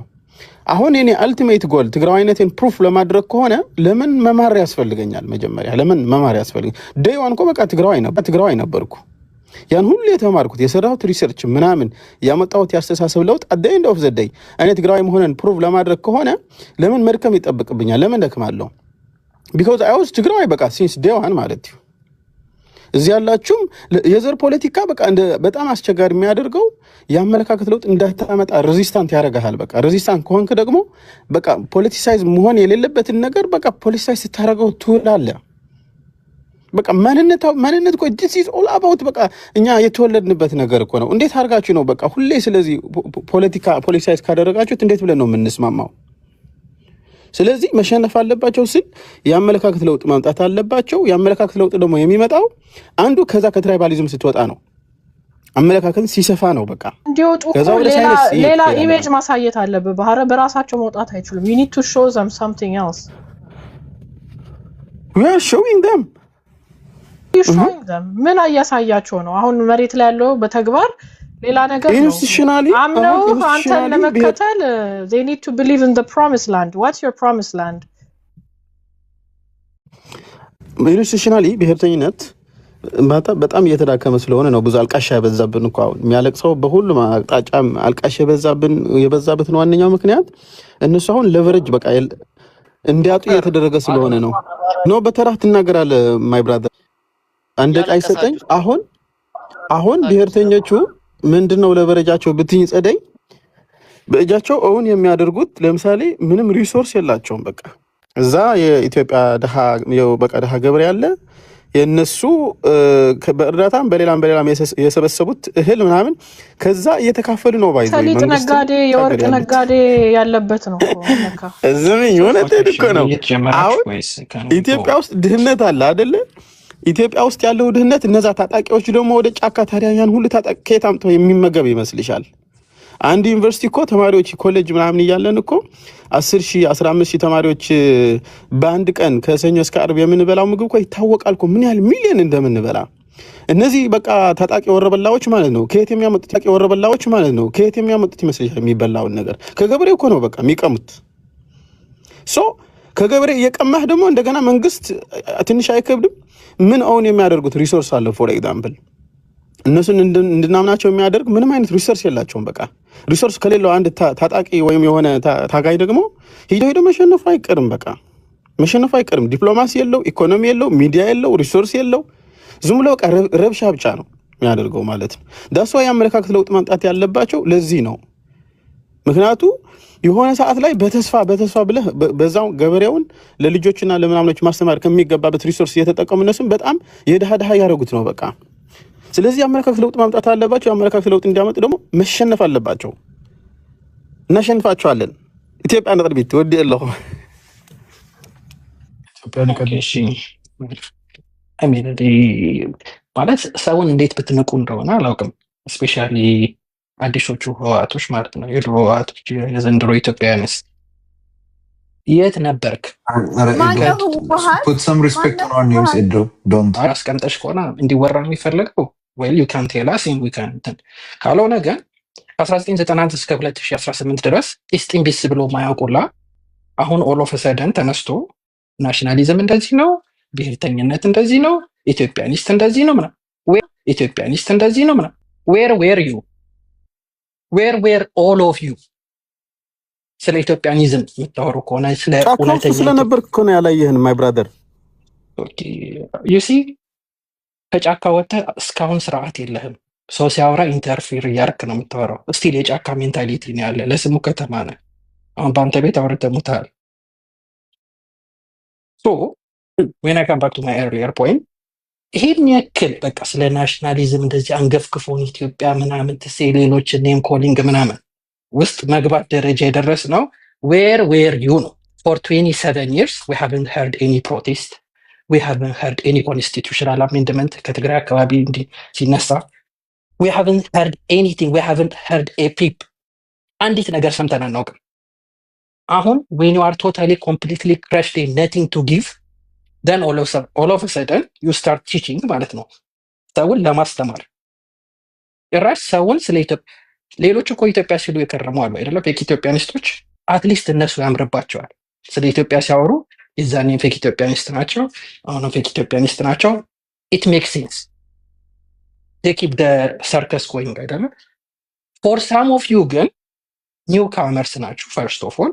Speaker 4: አሁን የኔ አልቲሜት ጎል ትግራዋይነቴን ፕሩፍ ለማድረግ ከሆነ ለምን መማር ያስፈልገኛል? መጀመሪያ ለምን መማር ያስፈልገኛል? ዴይዋን እኮ በቃ ትግራዋይ ነበርኩ። ያን ሁሉ የተማርኩት የሰራሁት ሪሰርች ምናምን ያመጣሁት ያስተሳሰብ ለውጥ at the end of the day እኔ ትግራዋይ መሆንን ፕሩፍ ለማድረግ ከሆነ ለምን መድከም ይጠብቅብኛል? ለምን ደክማለሁ? because I was ትግራዋይ በቃ since day one ማለት ነው። እዚህ ያላችሁም የዘር ፖለቲካ በቃ በጣም አስቸጋሪ የሚያደርገው ያመለካከት ለውጥ እንዳታመጣ ሬዚስታንት ያደርጋል። በቃ ሬዚስታንት ከሆንክ ደግሞ በቃ ፖለቲሳይዝ መሆን የሌለበትን ነገር በቃ ፖለቲሳይዝ ስታደርገው ትውላለህ። በቃ ማንነት እኮ this is all about በቃ እኛ የተወለድንበት ነገር እኮ ነው። እንዴት አድርጋችሁ ነው በቃ ሁሌ ስለዚህ ፖለቲሳይዝ ካደረጋችሁት እንዴት ብለን ነው የምንስማማው? ስለዚህ መሸነፍ አለባቸው ሲል ያመለካከት ለውጥ ማምጣት አለባቸው። ያመለካከት ለውጥ ደግሞ የሚመጣው አንዱ ከዛ ከትራይባሊዝም ስትወጣ ነው። አመለካከትን ሲሰፋ ነው በቃ
Speaker 6: እንዲወጡ ሌላ ኢሜጅ ማሳየት አለበት። በራሳቸው መውጣት አይችሉም። you need to show them something else.
Speaker 4: we are showing them
Speaker 6: ምን እያሳያቸው ነው? አሁን መሬት ላይ ያለው በተግባር ሌላ ነገር ነው።
Speaker 4: ኢንስቲቱሽናሊ
Speaker 6: አምነው አንተን ለመከተል they need to believe in the promised land. What's your promised land?
Speaker 4: ኢንስቲቱሽናሊ ብሔርተኝነት በጣም እየተዳከመ ስለሆነ ነው። ብዙ አልቃሻ የበዛብን እኮ አሁን የሚያለቅሰው በሁሉም አቅጣጫ አልቃሻ የበዛበትን ዋነኛው ምክንያት እነሱ አሁን ለቨረጅ በቃ እንዲያጡ እየተደረገ ስለሆነ ነው። ነው በተራህ ትናገራለህ ማይ ብራዘር አንደ ቃይ ሰጠኝ። አሁን ብሔርተኞቹ ምንድነው ለበረጃቸው ብትኝ ጸደይ በእጃቸው እውን የሚያደርጉት ለምሳሌ ምንም ሪሶርስ የላቸውም። በቃ እዛ የኢትዮጵያ በቃ ድሃ ገበሬ ያለ የነሱ በእርዳታም በሌላም የሰበሰቡት እህል ምናምን ከዛ እየተካፈሉ ነው። ባይዘ
Speaker 6: ሰሊጥ ነጋዴ የወርቅ ነጋዴ ያለበት ነው።
Speaker 4: እዝም የሆነ እኮ ነው። አሁን ኢትዮጵያ ውስጥ ድህነት አለ አይደለ? ኢትዮጵያ ውስጥ ያለው ድህነት እነዛ ታጣቂዎች ደግሞ ወደ ጫካ ታዲያ ያን ሁሉ ታጣቂ ከየት አምጥተው የሚመገብ ይመስልሻል? አንድ ዩኒቨርሲቲ እኮ ተማሪዎች ኮሌጅ ምናምን እያለን እኮ 10,000 15,000 ተማሪዎች በአንድ ቀን ከሰኞ እስከ ዓርብ የምንበላው ምግብ እኮ ይታወቃል እኮ ምን ያህል ሚሊዮን እንደምንበላ። እነዚህ በቃ ታጣቂ ወረበላዎች ማለት ነው። ከየት የሚያመጡት ታጣቂ ወረበላዎች ማለት ነው። ከየት የሚያመጡት ይመስልሻል? የሚበላውን ነገር ከገበሬው እኮ ነው በቃ የሚቀሙት። ከገበሬ እየቀማህ ደግሞ እንደገና መንግስት ትንሽ አይከብድም? ምን አሁን የሚያደርጉት ሪሶርስ አለ። ፎር ኤግዛምፕል እነሱን እንድናምናቸው የሚያደርግ ምንም አይነት ሪሶርስ የላቸውም። በቃ ሪሶርስ ከሌለው አንድ ታጣቂ ወይም የሆነ ታጋይ ደግሞ ሄዶ መሸነፉ አይቀርም። በቃ መሸነፉ አይቀርም። ዲፕሎማሲ የለው፣ ኢኮኖሚ የለው፣ ሚዲያ የለው፣ ሪሶርስ የለው። ዝም ብሎ በቃ ረብሻ ብቻ ነው የሚያደርገው ማለት ነው። ዳሷ የአመለካከት ለውጥ ማምጣት ያለባቸው ለዚህ ነው። ምክንያቱ የሆነ ሰዓት ላይ በተስፋ ብለህ በዛው ገበሬውን ለልጆችና ለምናምኖች ማስተማር ከሚገባበት ሪሶርስ እየተጠቀሙ እነሱም በጣም የድሃ ያደረጉት ነው በቃ። ስለዚህ የአመለካከት ለውጥ ማምጣት አለባቸው። የአመለካከት ለውጥ እንዲያመጡ ደግሞ መሸነፍ አለባቸው። እናሸንፋቸዋለን። ኢትዮጵያ ነጥብ ቤት ወዲ ያለው
Speaker 7: ማለት ሰውን እንዴት ብትንቁ እንደሆነ አላውቅም። እስፔሻሊ አዲሶቹ ህወሓቶች ማለት ነው። የድሮ ህወሓቶች፣ የዘንድሮ ኢትዮጵያውያንስ የት ነበርክ? አስቀምጠሽ ከሆነ እንዲወራ የሚፈለገው ወይ ዩ ካን ቴል አስ ኤንድ ዊ ካን ካልሆነ ግን ከ1991 እስከ 2018 ድረስ ኢስጢንቢስ ብሎ ማያውቁላ አሁን ኦል ኦፍ ሰደን ተነስቶ ናሽናሊዝም እንደዚህ ነው፣ ብሔርተኝነት እንደዚህ ነው፣ ኢትዮጵያኒስት እንደዚህ ነው ምናምን ኢትዮጵያኒስት እንደዚህ ነው ምናምን ዌር ኦል ኦፍ ዩ ስለ ኢትዮጵያኒዝም የምታወሩ ከሆነ ስለ
Speaker 4: እውነተኛ ስለነበር እኮ ነው ያላየህን ማይ ብራዘር።
Speaker 7: ዩ ሲ ከጫካ ወጥተህ እስካሁን ስርዓት የለህም። ሰው ሲያወራ ኢንተርፊር እያደረክ ነው የምታወራው። እስቲል የጫካ ሜንታሊቲ ነው ያለ። ለስሙ ከተማ ነህ። አሁን በአንተ ቤት አውርተህ ሙተሃል። ሶ ዌን አይ ካም ባክ ቱ ማይ ኤርሊየር ፖይንት ይሄን ያክል በቃ ስለ ናሽናሊዝም እንደዚህ አንገፍግፎን ኢትዮጵያ ምናምን ትሴ ሌሎች ኔም ኮሊንግ ምናምን ውስጥ መግባት ደረጃ የደረስ ነው። ዌር ዩ ነው ፎር 27 years we haven't heard any protest, we haven't heard any constitutional amendment ከትግራይ አካባቢ እንዲ ሲነሳ we haven't heard anything, we haven't heard a peep አንዲት ነገር ሰምተን አናውቅም። አሁን when you are totally completely crushed in nothing to give, then all of a sudden you start teaching ማለት ነው ሰውን ለማስተማር ጭራሽ ሰውን ስለ ኢትዮጵያ ሌሎች እኮ ኢትዮጵያ ሲሉ የከረሙ አሉ አይደለም? ፌክ ኢትዮጵያኒስቶች አትሊስት እነሱ ያምርባቸዋል። ስለ ኢትዮጵያ ሲያወሩ የዛኔ ፌክ ኢትዮጵያኒስት ናቸው፣ አሁንም ፌክ ኢትዮጵያኒስት ናቸው። ኢት ሜክ ሴንስ they keep the circus going አይደለም? for some of you ግን newcomers ናችሁ። first of all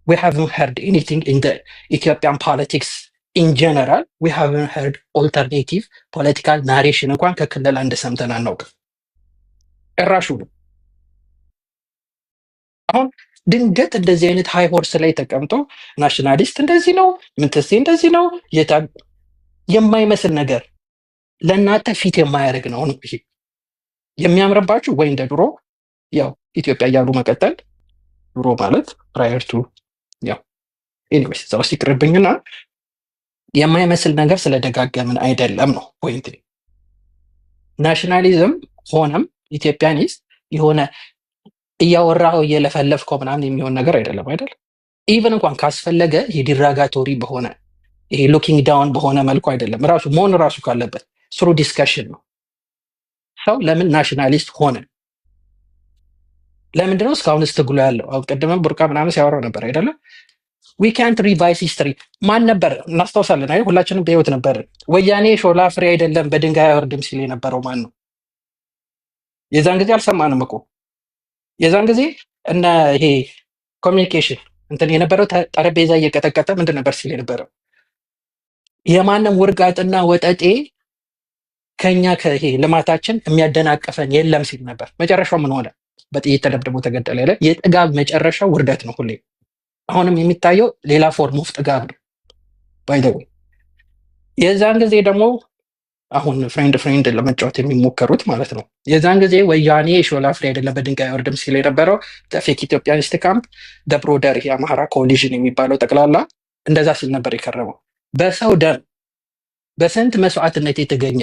Speaker 7: we haven't heard anything in the Ethiopian politics in general, we haven't heard alternative political narration እንኳን ከክልል አንድ ሰምተን አናውቅም። እራሹ ነው። አሁን ድንገት እንደዚህ አይነት ሃይ ሆርስ ላይ ተቀምጦ ናሽናሊስት እንደዚህ ነው ምንትሴ እንደዚህ ነው የማይመስል ነገር ለእናንተ ፊት የማያደርግ ነው። ይሄ የሚያምርባችሁ ወይ እንደ ድሮ ያው ኢትዮጵያ እያሉ መቀጠል፣ ድሮ ማለት ፕራየር ቱ ያው ኤኒዌይስ እዛ ውስጥ ይቅርብኝና የማይመስል ነገር ስለደጋገምን አይደለም ነው ፖይንት። ናሽናሊዝም ሆነም ኢትዮጵያኒስት የሆነ እያወራው እየለፈለፍከው ምናምን የሚሆን ነገር አይደለም አይደል? ኢቨን እንኳን ካስፈለገ የዲራጋቶሪ በሆነ ይሄ ሉኪንግ ዳውን በሆነ መልኩ አይደለም። ራሱ መሆን ራሱ ካለበት ስሩ ዲስከሽን ነው። ሰው ለምን ናሽናሊስት ሆነ? ለምንድነው እስካሁን ስትግሉ ያለው? አሁን ቀደም ቡርቃ ምናምን ሲያወራው ነበር አይደለ? we can't revise history። ማን ነበር እናስታውሳለን አይደል? ሁላችንም በህይወት ነበር። ወያኔ ሾላ ፍሬ አይደለም በድንጋይ አይወርድም ሲል የነበረው ማን ነው? የዛን ጊዜ አልሰማንም እኮ። የዛን ጊዜ እና ይሄ ኮሚኒኬሽን እንትን የነበረው ጠረጴዛ እየቀጠቀጠ ምንድን ነበር ሲል የነበረው? የማንም ውርጋጥና ወጠጤ ከኛ ከይሄ ልማታችን የሚያደናቅፈን የለም ሲል ነበር። መጨረሻው ምን ሆነ? በጥይት ተደብድቦ ተገደለ ይላል። የጥጋብ መጨረሻው ውርደት ነው ሁሌ። አሁንም የሚታየው ሌላ ፎርም ኦፍ ጥጋብ ነው ባይ ዘ ወይ። የዛን ጊዜ ደግሞ አሁን ፍሬንድ ለመጫወት የሚሞከሩት ማለት ነው። የዛን ጊዜ ወያኔ ሾላ ፍሬ አይደለም በድንጋይ ወርድም ሲል የነበረው ፌክ ኢትዮጵያኒስት ካምፕ ደብሮደር የአማራ ኮሊዥን የሚባለው ጠቅላላ እንደዛ ሲል ነበር የከረመው። በሰው ደም በስንት መስዋዕትነት የተገኘ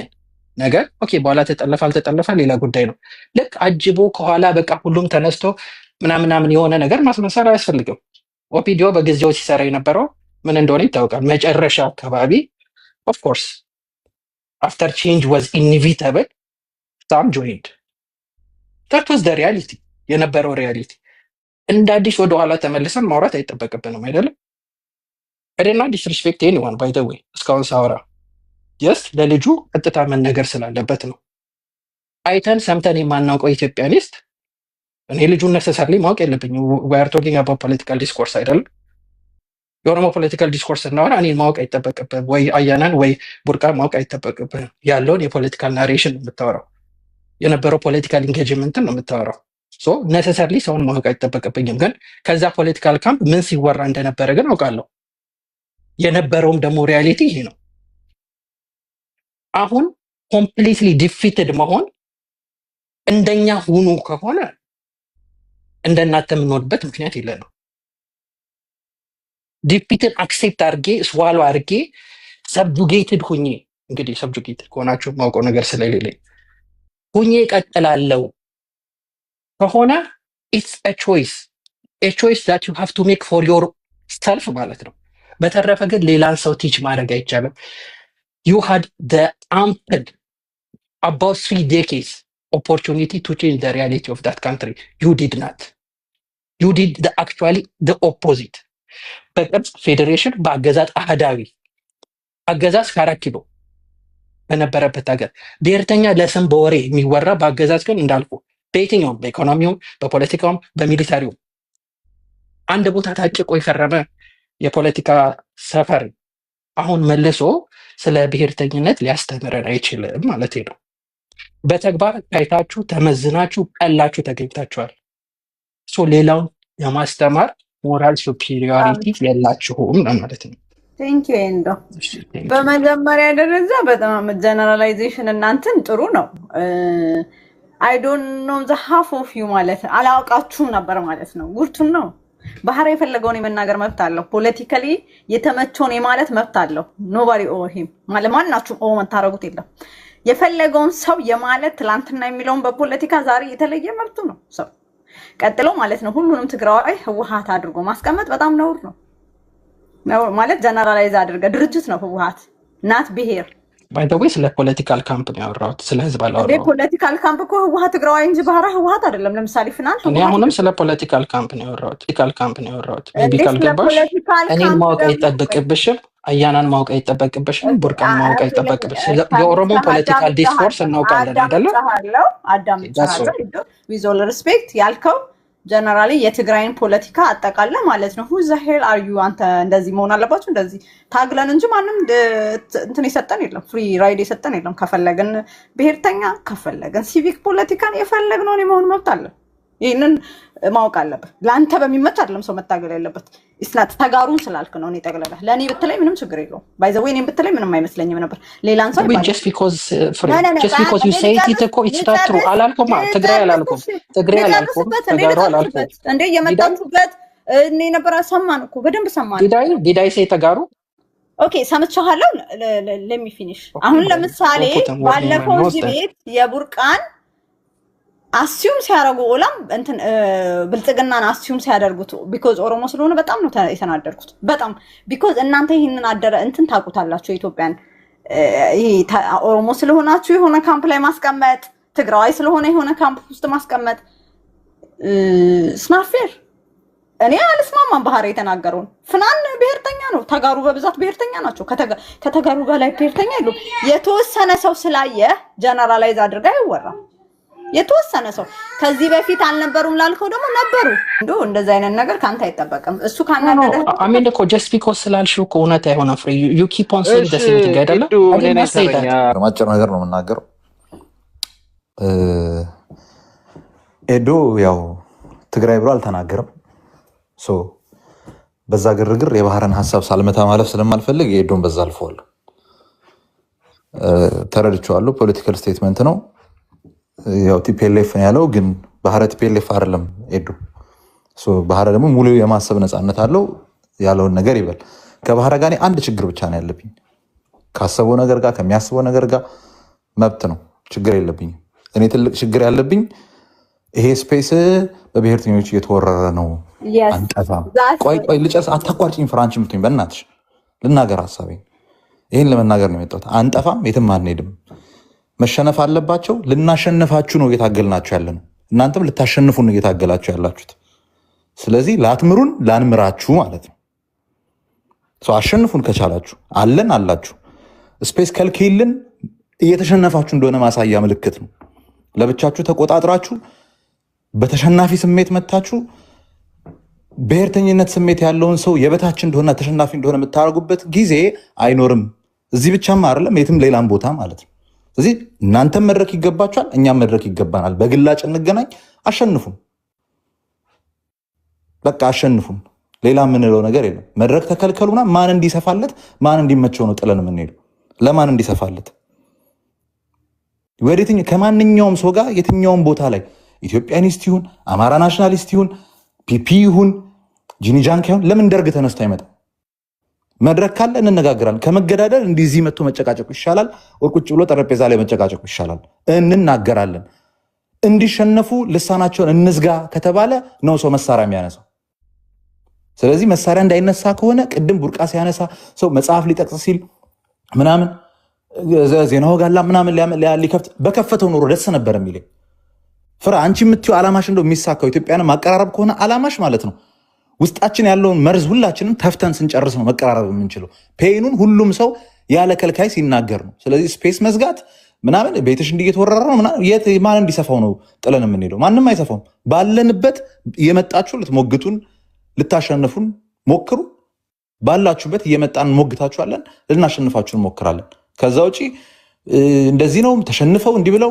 Speaker 7: ነገር ኦኬ፣ በኋላ ተጠለፈ አልተጠለፈ ሌላ ጉዳይ ነው። ልክ አጅቦ ከኋላ በቃ ሁሉም ተነስቶ ምናምን የሆነ ነገር ማስመሰል አያስፈልግም። ኦፒዲዮ በጊዜው ሲሰራ የነበረው ምን እንደሆነ ይታወቃል። መጨረሻ አካባቢ ኦፍኮርስ after change was inevitable, some joined. That was the reality. የነበረው ሪያሊቲ። እንደ አዲስ ወደ ኋላ ተመልሰን ማውራት አይጠበቅብንም አይደለም። አይደና ዲስሪስፔክት ኤኒዋን ባይ ዘ ዌይ እስካሁን ሳወራ ጀስ ለልጁ ቀጥታ መነገር ስላለበት ነው። አይተን ሰምተን የማናውቀው ኢትዮጵያኒስት እኔ ልጁን ነሰሰርሊ ማወቅ የለብኝም። we are talking about political discourse አይደለም። የኦሮሞ ፖለቲካል ዲስኮርስ እናወራ እኔን ማወቅ አይጠበቅብህም፣ ወይ አያናን ወይ ቡርቃ ማወቅ አይጠበቅብህም። ያለውን የፖለቲካል ናሬሽን ነው የምታወራው፣ የነበረው ፖለቲካል ኢንጌጅመንትን ነው የምታወራው። ሶ ነሰሰርሊ ሰውን ማወቅ አይጠበቅብኝም። ግን ከዛ ፖለቲካል ካምፕ ምን ሲወራ እንደነበረ ግን አውቃለሁ። የነበረውም ደግሞ ሪያሊቲ ይሄ ነው። አሁን ኮምፕሊትሊ ዲፊትድ መሆን እንደኛ ሁኑ ከሆነ እንደናንተ የምንሆንበት ምክንያት የለንም። ዲፊትን አክሴፕት አድርጌ ስዋሎ አድርጌ ሰብጁጌትድ ሁኜ እንግዲህ ሰብጁጌትድ ከሆናችሁ ማውቀው ነገር ስለሌለኝ ሁኜ እቀጥላለሁ ከሆነ ኢትስ አ ቾይስ ዛት ዩ ሃቭ ቱ ሜክ ፎር ዮር ሰልፍ ማለት ነው። በተረፈ ግን ሌላን ሰው ቲች ማድረግ አይቻልም። ዩ ሃድ ደ አምፕል about 3 decades opportunity to change the reality of that country. You did not. You did the opposite. በቅርጽ ፌዴሬሽን በአገዛዝ አህዳዊ አገዛዝ ከ4 ኪሎ በነበረበት ሀገር ብሔርተኛ ለስም በወሬ የሚወራ በአገዛዝ ግን እንዳልኩ በየትኛውም በኢኮኖሚውም በፖለቲካውም በሚሊታሪውም አንድ ቦታ ታጭቆ የከረመ የፖለቲካ ሰፈር አሁን መልሶ ስለ ብሔርተኝነት ሊያስተምረን አይችልም ማለት ነው። በተግባር ታይታችሁ ተመዝናችሁ ቀላችሁ ተገኝታችኋል። ሶ ሌላውን የማስተማር ሞራል ሱፒሪዮሪቲ የላችሁም ማለት ነው።
Speaker 5: ቴንክ ዩ ኤንዶ። በመጀመሪያ ደረጃ በጣም ጀነራላይዜሽን እናንተን ጥሩ ነው። አይ ዶንት ኖ ዘ ሃፍ ኦፍ ዩ ማለት አላውቃችሁም ነበር ማለት ነው። ጉርቱን ነው ባህር የፈለገውን የመናገር መብት አለው። ፖለቲካሊ የተመቸውን የማለት መብት አለው። ኖባዲ ኦ ሂም ማለት ማናችሁም ኦ መታረጉት የለም። የፈለገውን ሰው የማለት ትላንትና የሚለውን በፖለቲካ ዛሬ የተለየ መብቱ ነው ሰው ቀጥሎ ማለት ነው። ሁሉንም ትግራዋይ ህወሓት አድርጎ ማስቀመጥ በጣም ነውር ነው። ነውር ማለት ጀነራላይዝ አድርገ ድርጅት ነው ህወሓት ናት ብሄር።
Speaker 7: ባይ ዘ ዌይ ስለ ፖለቲካል ካምፕ ነው ያወራሁት፣ ስለ ህዝብ አላወራሁም።
Speaker 5: ፖለቲካል ካምፕ እኮ ህወሓት ትግራዋይ እንጂ ባህራ ህወሓት አይደለም። ለምሳሌ ፍናን
Speaker 7: እኔ አሁንም ስለ ፖለቲካል ካምፕ ነው ያወራሁት። ሜቢ ካልገባሽ እኔን ማወቅ አይጠበቅብሽም፣ አያናን ማወቅ አይጠበቅብሽም፣ ቡርቃን ማወቅ አይጠበቅብሽም። የኦሮሞ ፖለቲካል ዲስኮርስ እናውቃለን አይደለ?
Speaker 5: አዳምጣለሁ ዊዝ ኦል ሪስፔክት ያልከው ጀነራሊ የትግራይን ፖለቲካ አጠቃለ ማለት ነው። ሁዛ ሄል አር ዩ አንተ እንደዚህ መሆን አለባችሁ እንደዚህ ታግለን እንጂ ማንም እንትን የሰጠን የለም፣ ፍሪ ራይድ የሰጠን የለም። ከፈለገን ብሔርተኛ ከፈለገን ሲቪክ ፖለቲካን የፈለግነውን የመሆን መብት አለ። ይህንን ማወቅ አለበት። ለአንተ በሚመች አይደለም ሰው መታገል ያለበት። እስናት ተጋሩን ስላልክ ነው። እኔ ጠቅለለ ለእኔ ብትለኝ ምንም ችግር የለውም። ባይ ዘ ዌይ እኔም ብትለኝ ምንም አይመስለኝም ነበር። ሌላን ሰው
Speaker 7: just because you say it እኮ it's not true አላልኩም። ትግራይ አላልኩም፣ ተጋሩ አላልኩም።
Speaker 5: እንዴ የመጣችሁበት እኔ ነበር ሰማን እኮ በደንብ ሰማን።
Speaker 7: ዲዳይ say ተጋሩ
Speaker 5: ኦኬ ሰምቻለሁ። ለሚ ፊኒሽ አሁን ለምሳሌ ባለፈው እዚህ ቤት የቡርቃን አስዩም ሲያደርጉ ኦላም እንትን ብልጽግናን አስዩም ሲያደርጉት ቢኮዝ ኦሮሞ ስለሆነ በጣም ነው የተናደርኩት። በጣም ቢኮዝ እናንተ ይሄንን አደረ እንትን ታውቁታላችሁ። ኢትዮጵያን ይሄ ኦሮሞ ስለሆናችሁ የሆነ ካምፕ ላይ ማስቀመጥ፣ ትግራዋይ ስለሆነ የሆነ ካምፕ ውስጥ ማስቀመጥ ስናፌር እኔ አልስማማም። ባህር የተናገረውን ፍናን ብሔርተኛ ነው። ተጋሩ በብዛት ብሔርተኛ ናቸው። ከተጋሩ በላይ ብሔርተኛ የሉ። የተወሰነ ሰው ስላየ ጀነራላይዝ አድርጋ አይወራም። የተወሰነ ሰው ከዚህ በፊት አልነበሩም ላልከው ደግሞ ነበሩ። እንደዛ አይነት ነገር ካንተ አይጠበቅም። እሱ ካናደደ
Speaker 7: አሜን እኮ just because ስላልሽው እኮ እውነት አይሆንም። ፍሬ you keep on saying the same thing አይደለ?
Speaker 8: ማጭር ነገር ነው የምናገረው። ኤዶ ያው ትግራይ ብሎ አልተናገረም። በዛ ግርግር የባህርን ሀሳብ ሳልመታ ማለፍ ስለማልፈልግ የኤዶን በዛ አልፈዋለሁ። ተረድቼዋለሁ። ፖለቲካል ስቴትመንት ነው። ያው ቲፒኤልኤፍ ነው ያለው፣ ግን ባህረ ቲፒኤልኤፍ አይደለም ኤዶ። ባህረ ደግሞ ሙሉ የማሰብ ነፃነት አለው። ያለውን ነገር ይበል። ከባህረ ጋር አንድ ችግር ብቻ ነው ያለብኝ። ካሰበው ነገር ጋር ከሚያስበው ነገር ጋር መብት ነው፣ ችግር የለብኝም። እኔ ትልቅ ችግር ያለብኝ ይሄ ስፔስ በብሔርተኞች እየተወረረ ነው። አንጠፋም። ቆይ ልጨርስ። አታቋርጭኝ ፍራንች ምትኝ። በእናትሽ ልናገር ሀሳቤን። ይህን ለመናገር ነው የመጣሁት። አንጠፋም፣ የትም አንሄድም። መሸነፍ አለባቸው። ልናሸንፋችሁ ነው እየታገልናችሁ ያለ ነው። እናንተም ልታሸንፉ ነው እየታገላችሁ ያላችሁት። ስለዚህ ላትምሩን ላንምራችሁ ማለት ነው። አሸንፉን ከቻላችሁ አለን አላችሁ። ስፔስ ከልክልን እየተሸነፋችሁ እንደሆነ ማሳያ ምልክት ነው። ለብቻችሁ ተቆጣጥራችሁ በተሸናፊ ስሜት መታችሁ ብሔርተኝነት ስሜት ያለውን ሰው የበታች እንደሆነ ተሸናፊ እንደሆነ የምታደርጉበት ጊዜ አይኖርም። እዚህ ብቻማ አይደለም፣ የትም ሌላም ቦታ ማለት ነው። ስለዚህ እናንተም መድረክ ይገባችኋል፣ እኛም መድረክ ይገባናል። በግላጭ እንገናኝ፣ አሸንፉን። በቃ አሸንፉን። ሌላ የምንለው ነገር የለም። መድረክ ተከልከሉና ማን እንዲሰፋለት ማን እንዲመቸው ነው ጥለን የምንሄደው። ለማን እንዲሰፋለት ወደየትኛው ከማንኛውም ሰው ጋር የትኛውም ቦታ ላይ ኢትዮጵያኒስት ይሁን አማራ ናሽናሊስት ይሁን ፒፒ ይሁን ጂኒጃንክ ይሁን ለምን ደርግ ተነስቶ አይመጣም? መድረክ ካለ እንነጋገራለን። ከመገዳደል እንዲህ መጥቶ መጨቃጨቁ ይሻላል። ቁጭ ብሎ ጠረጴዛ ላይ መጨቃጨቁ ይሻላል። እንናገራለን። እንዲሸነፉ ልሳናቸውን እንዝጋ ከተባለ ነው ሰው መሳሪያ የሚያነሳው። ስለዚህ መሳሪያ እንዳይነሳ ከሆነ ቅድም ቡርቃ ሲያነሳ ሰው መጽሐፍ ሊጠቅስ ሲል ምናምን ዜና ወጋላ ምናምን ሊከፍት በከፈተው ኖሮ ደስ ነበር የሚለኝ። ፍራ አንቺ የምትይው አላማሽ እንደው የሚሳካው ኢትዮጵያን ማቀራረብ ከሆነ አላማሽ ማለት ነው ውስጣችን ያለውን መርዝ ሁላችንም ተፍተን ስንጨርስ ነው መቀራረብ የምንችለው። ፔኑን ሁሉም ሰው ያለ ከልካይ ሲናገር ነው። ስለዚህ ስፔስ መዝጋት ምናምን ቤትሽ እንዲየተወረረ ነው ምናምን የት ማን እንዲሰፋው ነው ጥለን የምንሄደው? ማንም አይሰፋውም። ባለንበት እየመጣችሁ ልትሞግቱን ልታሸንፉን ሞክሩ። ባላችሁበት እየመጣን ሞግታችኋለን፣ ልናሸንፋችሁ እንሞክራለን። ከዛ ውጪ እንደዚህ ነው ተሸንፈው እንዲህ ብለው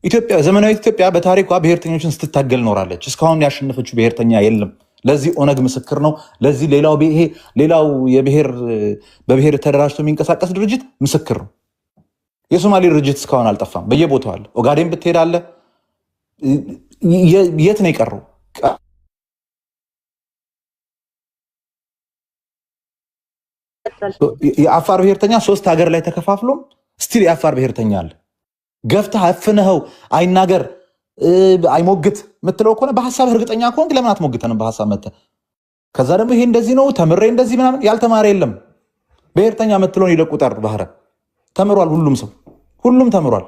Speaker 8: ኢትዮጵያ ዘመናዊት ኢትዮጵያ በታሪኳ ብሔርተኞችን ስትታገል ኖራለች። እስካሁን ያሸነፈችው ብሔርተኛ የለም። ለዚህ ኦነግ ምስክር ነው። ለዚህ ሌላው በብሔር ተደራጅቶ የሚንቀሳቀስ ድርጅት ምስክር ነው። የሶማሌ ድርጅት እስካሁን አልጠፋም፣ በየቦታው አለ። ኦጋዴን ብትሄድ አለ። የት ነው የቀረው? የአፋር ብሔርተኛ 3 ሀገር ላይ ተከፋፍሎም ስቲል የአፋር ብሔርተኛ አለ። ገፍተህ አፍነኸው አይናገር አይሞግት የምትለው ከሆነ በሀሳብ እርግጠኛ ከሆንክ ለምን አትሞግተንም? በሀሳብ መተህ ከዛ ደግሞ ይሄ እንደዚህ ነው ተምሬ እንደዚህ ምናምን ያልተማረ የለም። ብሔርተኛ የምትለውን ይለቁጠር ባህረ ተምሯል። ሁሉም ተምሯል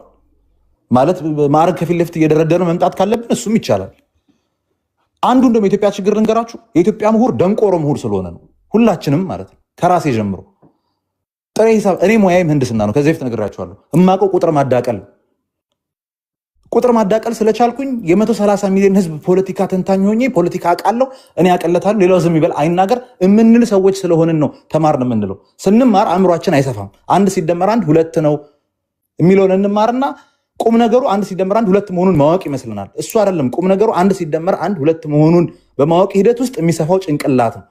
Speaker 8: ማለት ማዕረግ ከፊት ለፊት እየደረደረ መምጣት ካለብን እሱም ይቻላል። አንዱ እንደውም የኢትዮጵያ ችግር ልንገራችሁ፣ የኢትዮጵያ ምሁር ደንቆሮ ምሁር ስለሆነ ነው። ሁላችንም ማለት ነው ከራሴ ጀምሮ ጥሬ ሂሳብ እኔ ሙያዬ ምህንድስና ነው። ከዚህ በፊት ነግራችኋለሁ። እማቀው ቁጥር ማዳቀል ስለቻልኩኝ የ130 ሚሊዮን ህዝብ ፖለቲካ ተንታኝ ሆኜ ፖለቲካ አውቃለሁ። እኔ አቀለታለሁ፣ ሌላው ዝም ይበል አይናገር የምንል ሰዎች ስለሆንን ነው ተማርን የምንለው። ስንማር አእምሯችን አይሰፋም። 1 ሲደመር 1 2 ነው የሚለውን እንማርና ቁም ነገሩ 1 ሲደመር 1 2 መሆኑን ማወቅ ይመስልናል። እሱ አይደለም ቁም ነገሩ 1 ሲደመር 1 2 መሆኑን በማወቅ ሂደት ውስጥ የሚሰፋው ጭንቅላት ነው።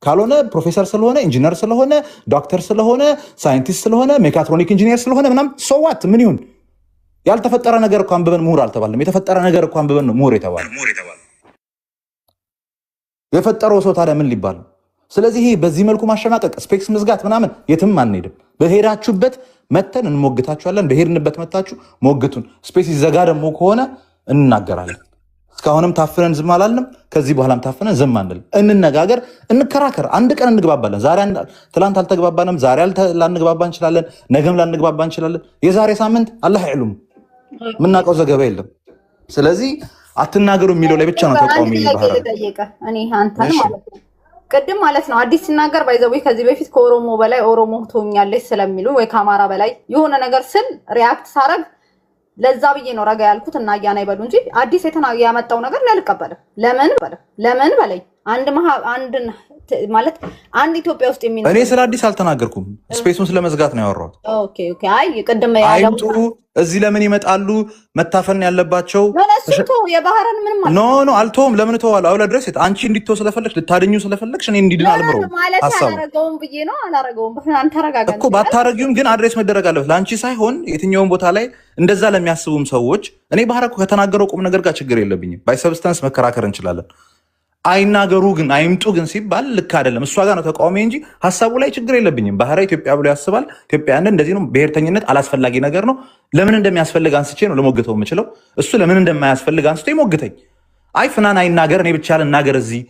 Speaker 8: ካልሆነ ፕሮፌሰር ስለሆነ ኢንጂነር ስለሆነ ዶክተር ስለሆነ ሳይንቲስት ስለሆነ ሜካትሮኒክ ኢንጂነር ስለሆነ ምናምን ሶዋት ምን ይሁን? ያልተፈጠረ ነገር እኮ አንብበን ምሁር አልተባለም። የተፈጠረ ነገር እኮ አንብበን ነው ምሁር የተባለ። የፈጠረው ሰው ታዲያ ምን ሊባል ነው? ስለዚህ ይሄ በዚህ መልኩ ማሸማቀቅ ስፔክስ መዝጋት ምናምን የትም አንሄድም። በሄዳችሁበት መተን እንሞግታችኋለን። በሄድንበት መታችሁ ሞግቱን። ስፔስ ይዘጋ ደግሞ ከሆነ እንናገራለን። እስካሁንም ታፍነን ዝም አላልንም። ከዚህ በኋላም ታፍነን ዝም አንልም። እንነጋገር፣ እንከራከር። አንድ ቀን እንግባባለን። ትላንት አልተግባባንም፣ ዛሬ ላንግባባ እንችላለን፣ ነገም ላንግባባ እንችላለን። የዛሬ ሳምንት አላህ ይዕሉም የምናውቀው ዘገባ የለም። ስለዚህ አትናገሩ የሚለው ላይ ብቻ ነው ተቃውሞ
Speaker 5: ቅድም ማለት ነው። አዲስ ሲናገር ባይዘው ከዚህ በፊት ከኦሮሞ በላይ ኦሮሞ ትሆኛለች ስለሚሉ ወይ ከአማራ በላይ የሆነ ነገር ስል ሪያክት ሳረግ ለዛ ብዬ ነው ረጋ ያልኩት እና እያና ይበሉ እንጂ አዲስ ያመጣው ነገር ላይ አልቀበልም። ለምን በለኝ አንድን ማለት አንድ ኢትዮጵያ ውስጥ የሚኖር
Speaker 8: እኔ ስለ አዲስ አልተናገርኩም። ስፔሱን ስለመዝጋት ነው ያወራሁት።
Speaker 5: ኦኬ ኦኬ። አይ ቅድም
Speaker 8: አይምጡ እዚህ ለምን ይመጣሉ? መታፈን ያለባቸው
Speaker 5: የባህርን ምንም ማለት
Speaker 8: ኖ አልተውም። ለምን ተዋል? አውላ ድረስ አንቺ እንዲተው ስለፈለግሽ ልታድኙ ስለፈለግሽ እኔ እንዲድን አልምረው
Speaker 5: ማለት አላረገውም ብዬ ነው። አላረገውም አንተ ተረጋጋ
Speaker 8: እኮ ባታረጊውም ግን አድሬስ መደረግ አለበት ለአንቺ ሳይሆን የትኛውን ቦታ ላይ እንደዛ ለሚያስቡም ሰዎች። እኔ ባህር እኮ ከተናገረው ቁም ነገር ጋር ችግር የለብኝም። ባይ ሰብስታንስ መከራከር እንችላለን። አይናገሩ ግን አይምጡ ግን ሲባል ልክ አይደለም። እሷ ጋር ነው ተቃውሞ እንጂ ሐሳቡ ላይ ችግር የለብኝም። ባህራ ኢትዮጵያ ብሎ ያስባል። ኢትዮጵያን እንደዚህ ነው። ብሔርተኝነት አላስፈላጊ ነገር ነው። ለምን እንደሚያስፈልግ አንስቼ ነው ለሞግተው የምችለው። እሱ ለምን እንደማያስፈልግ አንስቶ ይሞግተኝ። አይ ፍናን አይናገር እኔ ብቻ ልናገር እዚህ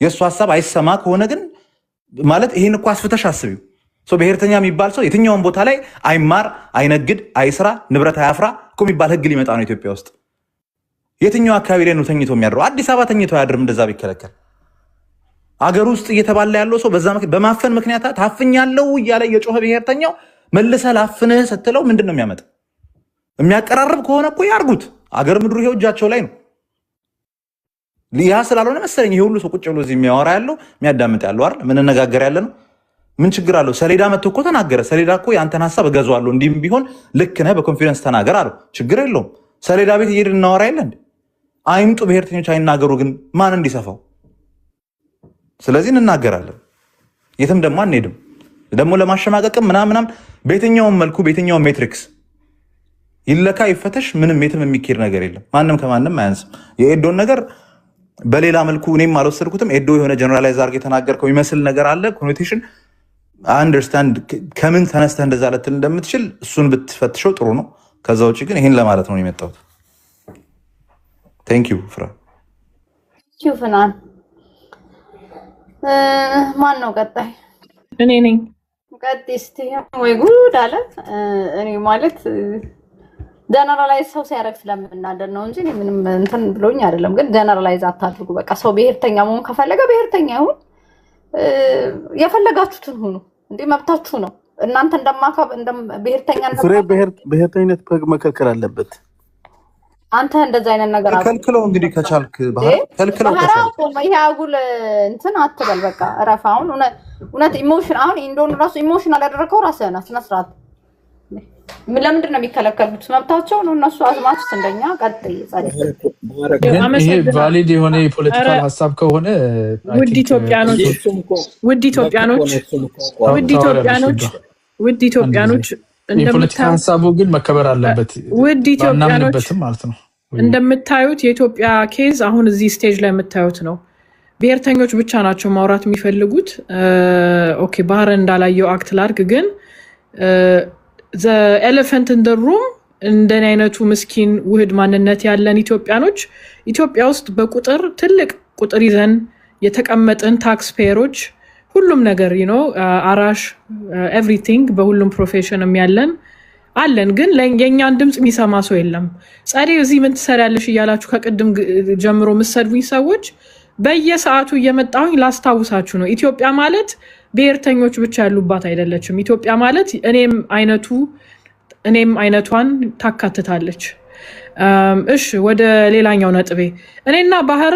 Speaker 8: የእሱ ሐሳብ አይሰማ ከሆነ ግን ማለት ይሄን እኮ አስፍተሽ አስቢው። ብሔርተኛ የሚባል ሰው የትኛውን ቦታ ላይ አይማር፣ አይነግድ፣ አይስራ፣ ንብረት አያፍራ እኮ የሚባል ህግ ሊመጣ ነው ኢትዮጵያ ውስጥ። የትኛው አካባቢ ላይ ነው ተኝቶ የሚያድረው? አዲስ አበባ ተኝቶ አያድርም። እንደዛ ቢከለከል አገር ውስጥ እየተባለ ያለው ሰው በዛ በማፈን ምክንያት ታፍኛለሁ እያለ የጮኸ ብሔርተኛው መልሰህ ላፍንህ ስትለው ምንድን ነው የሚያመጣው? የሚያቀራርብ ከሆነ እኮ ያርጉት። አገር ምድሩ ይሄው እጃቸው ላይ ነው። ያ ስላልሆነ መሰለኝ ይሄ ሁሉ ሰው ቁጭ ብሎ እዚህ የሚያወራ ያለው የሚያዳምጥ ያለው አይደል? ምንነጋገር ያለ ነው። ምን ችግር አለው? ሰሌዳ መጥቶ እኮ ተናገረ። ሰሌዳ እኮ ያንተን ሐሳብ እገዛዋለሁ እንዲህም ቢሆን ልክ ነህ በኮንፊደንስ ተናገር አለው። ችግር የለውም። ሰሌዳ ቤት እየሄድን እናወራ የለ እንዴ? አይምጡ ብሔርተኞች አይናገሩ ግን ማን እንዲሰፋው? ስለዚህ እንናገራለን። የትም ደግሞ አንሄድም። ደግሞ ለማሸማቀቅም ምናምናም በየትኛውም መልኩ በየትኛውም ሜትሪክስ ይለካ ይፈተሽ ምንም የትም የሚኬድ ነገር የለም። ማንም ከማንም አያንስም። የኤዶን ነገር በሌላ መልኩ እኔም አልወሰድኩትም። ኤዶ የሆነ ጀነራላይዝ አድርገህ የተናገርከው ይመስል ነገር አለ ኮኖቴሽን አንደርስታንድ ከምን ተነስተህ እንደዛ ልትል እንደምትችል እሱን ብትፈትሸው ጥሩ ነው። ከዛ ውጭ ግን ይህን ለማለት ነው የመጣሁት። ቴንክ ዩ ፍራ
Speaker 5: ፍናን። ማን ነው ቀጣይ?
Speaker 6: እኔ ነኝ።
Speaker 5: ቀጥይ እስቲ። ወይ ጉድ አለ። እኔ ማለት ጀነራላይዝ ሰው ሲያደርግ ስለምናደር ነው እንጂ ምንም እንትን ብሎኝ አይደለም። ግን ጀነራላይዝ አታድርጉ። በቃ ሰው ብሔርተኛ መሆን ከፈለገ ብሔርተኛ ይሁን። የፈለጋችሁትን ሁኑ። እንዴ መብታችሁ ነው። እናንተ ብሔርተኛ
Speaker 4: ብሔርተኝነት መከልከል አለበት።
Speaker 5: አንተ እንደዛ አይነት ነገር
Speaker 8: ከልክለው እንግዲህ ከቻልክ ከልክለው
Speaker 5: ይሄ አጉል እንትን አትበል። በቃ እረፍ። አሁን እውነት ኢሞሽን አሁን ኢንዶን ራሱ ኢሞሽናል ያደረከው ራስህ ነህ። ስነ ስርዓት ለምንድን ነው የሚከለከሉት? መብታቸው ነው። እነሱ አዝማችሁት እንደኛ ቀጥይ ጸደይ።
Speaker 3: ይሄ ቫሊድ የሆነ የፖለቲካል ሀሳብ ከሆነ
Speaker 6: ውድ ኢትዮጵያኖች
Speaker 3: የፖለቲካ ሀሳቡ ግን መከበር አለበት።
Speaker 6: ውድ ኢትዮጵያኖች
Speaker 3: ማለት ነው።
Speaker 6: እንደምታዩት የኢትዮጵያ ኬዝ አሁን እዚህ ስቴጅ ላይ የምታዩት ነው። ብሔርተኞች ብቻ ናቸው ማውራት የሚፈልጉት። ኦኬ ባህር እንዳላየው አክት ላርግ ግን the elephant in the room እንደኔ አይነቱ ምስኪን ውህድ ማንነት ያለን ኢትዮጵያኖች ኢትዮጵያ ውስጥ በቁጥር ትልቅ ቁጥር ይዘን የተቀመጥን ታክስ ፔየሮች ሁሉም ነገር አራሽ ኤቭሪቲንግ በሁሉም ፕሮፌሽንም ያለን አለን። ግን የኛን ድምጽ የሚሰማ ሰው የለም። ጸዴ እዚህ ምን ትሰሪያለሽ እያላችሁ ከቅድም ጀምሮ የምትሰድቡኝ ሰዎች በየሰዓቱ እየመጣሁኝ ላስታውሳችሁ ነው። ኢትዮጵያ ማለት ብሔርተኞች ብቻ ያሉባት አይደለችም። ኢትዮጵያ ማለት እኔም አይነቷን ታካትታለች። እሺ ወደ ሌላኛው ነጥቤ እኔና ባህረ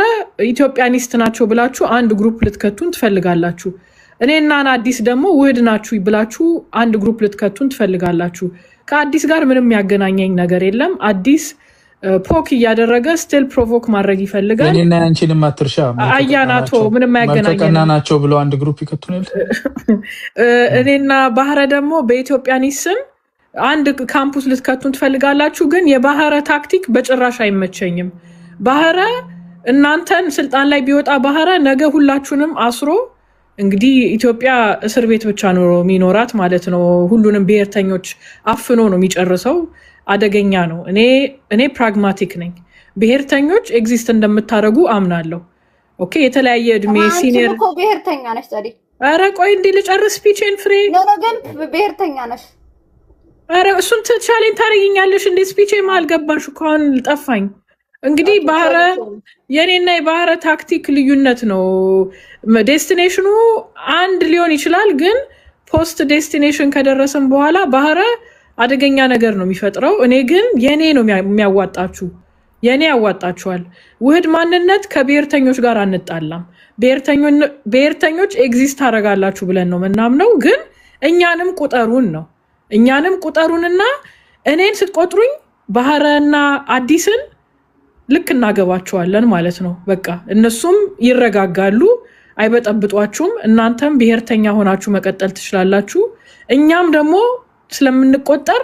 Speaker 6: ኢትዮጵያኒስት ናቸው ብላችሁ አንድ ግሩፕ ልትከቱን ትፈልጋላችሁ። እኔና አዲስ ደግሞ ውህድ ናችሁ ብላችሁ አንድ ግሩፕ ልትከቱን ትፈልጋላችሁ። ከአዲስ ጋር ምንም ያገናኘኝ ነገር የለም። አዲስ ፖክ እያደረገ ስቲል ፕሮቮክ ማድረግ ይፈልጋል።
Speaker 3: እኔና አንቺንም አትርሻ
Speaker 6: አያናቶ ምንም ያገናኘኝ
Speaker 3: ናቸው ብለው አንድ ግሩፕ ይከቱናል።
Speaker 6: እኔና ባህረ ደግሞ በኢትዮጵያኒስም አንድ ካምፑስ ልትከቱን ትፈልጋላችሁ። ግን የባህረ ታክቲክ በጭራሽ አይመቸኝም። ባህረ እናንተን ስልጣን ላይ ቢወጣ ባህረ ነገ ሁላችሁንም አስሮ እንግዲህ ኢትዮጵያ እስር ቤት ብቻ ነው የሚኖራት ማለት ነው። ሁሉንም ብሔርተኞች አፍኖ ነው የሚጨርሰው። አደገኛ ነው። እኔ ፕራግማቲክ ነኝ። ብሔርተኞች ኤግዚስት እንደምታደርጉ አምናለሁ። ኦኬ የተለያየ እድሜ ሲኒየር
Speaker 5: እኮ ብሔርተኛ ነሽ ጸዴ።
Speaker 6: ኧረ ቆይ እንዴ ልጨርስ ስፒችን ፍሬ።
Speaker 5: ግን ብሔርተኛ ነሽ።
Speaker 6: ኧረ እሱን ቻሌንጅ ታደርጊኛለሽ እንዴ? ስፒቼ ማል ገባሽ እኮ አሁን ጠፋኝ። እንግዲህ ባህረ የኔና የባህረ ታክቲክ ልዩነት ነው። ዴስቲኔሽኑ አንድ ሊሆን ይችላል። ግን ፖስት ዴስቲኔሽን ከደረሰን በኋላ ባህረ አደገኛ ነገር ነው የሚፈጥረው። እኔ ግን የኔ ነው የሚያዋጣችሁ። የኔ ያዋጣችኋል። ውህድ ማንነት ከብሔርተኞች ጋር አንጣላም። ብሔርተኞች ኤግዚስት አደርጋላችሁ ብለን ነው ምናምነው፣ ግን እኛንም ቁጠሩን ነው። እኛንም ቁጠሩንና እኔን ስትቆጥሩኝ ባህረና አዲስን ልክ እናገባቸዋለን ማለት ነው። በቃ እነሱም ይረጋጋሉ፣ አይበጠብጧችሁም። እናንተም ብሔርተኛ ሆናችሁ መቀጠል ትችላላችሁ። እኛም ደግሞ ስለምንቆጠር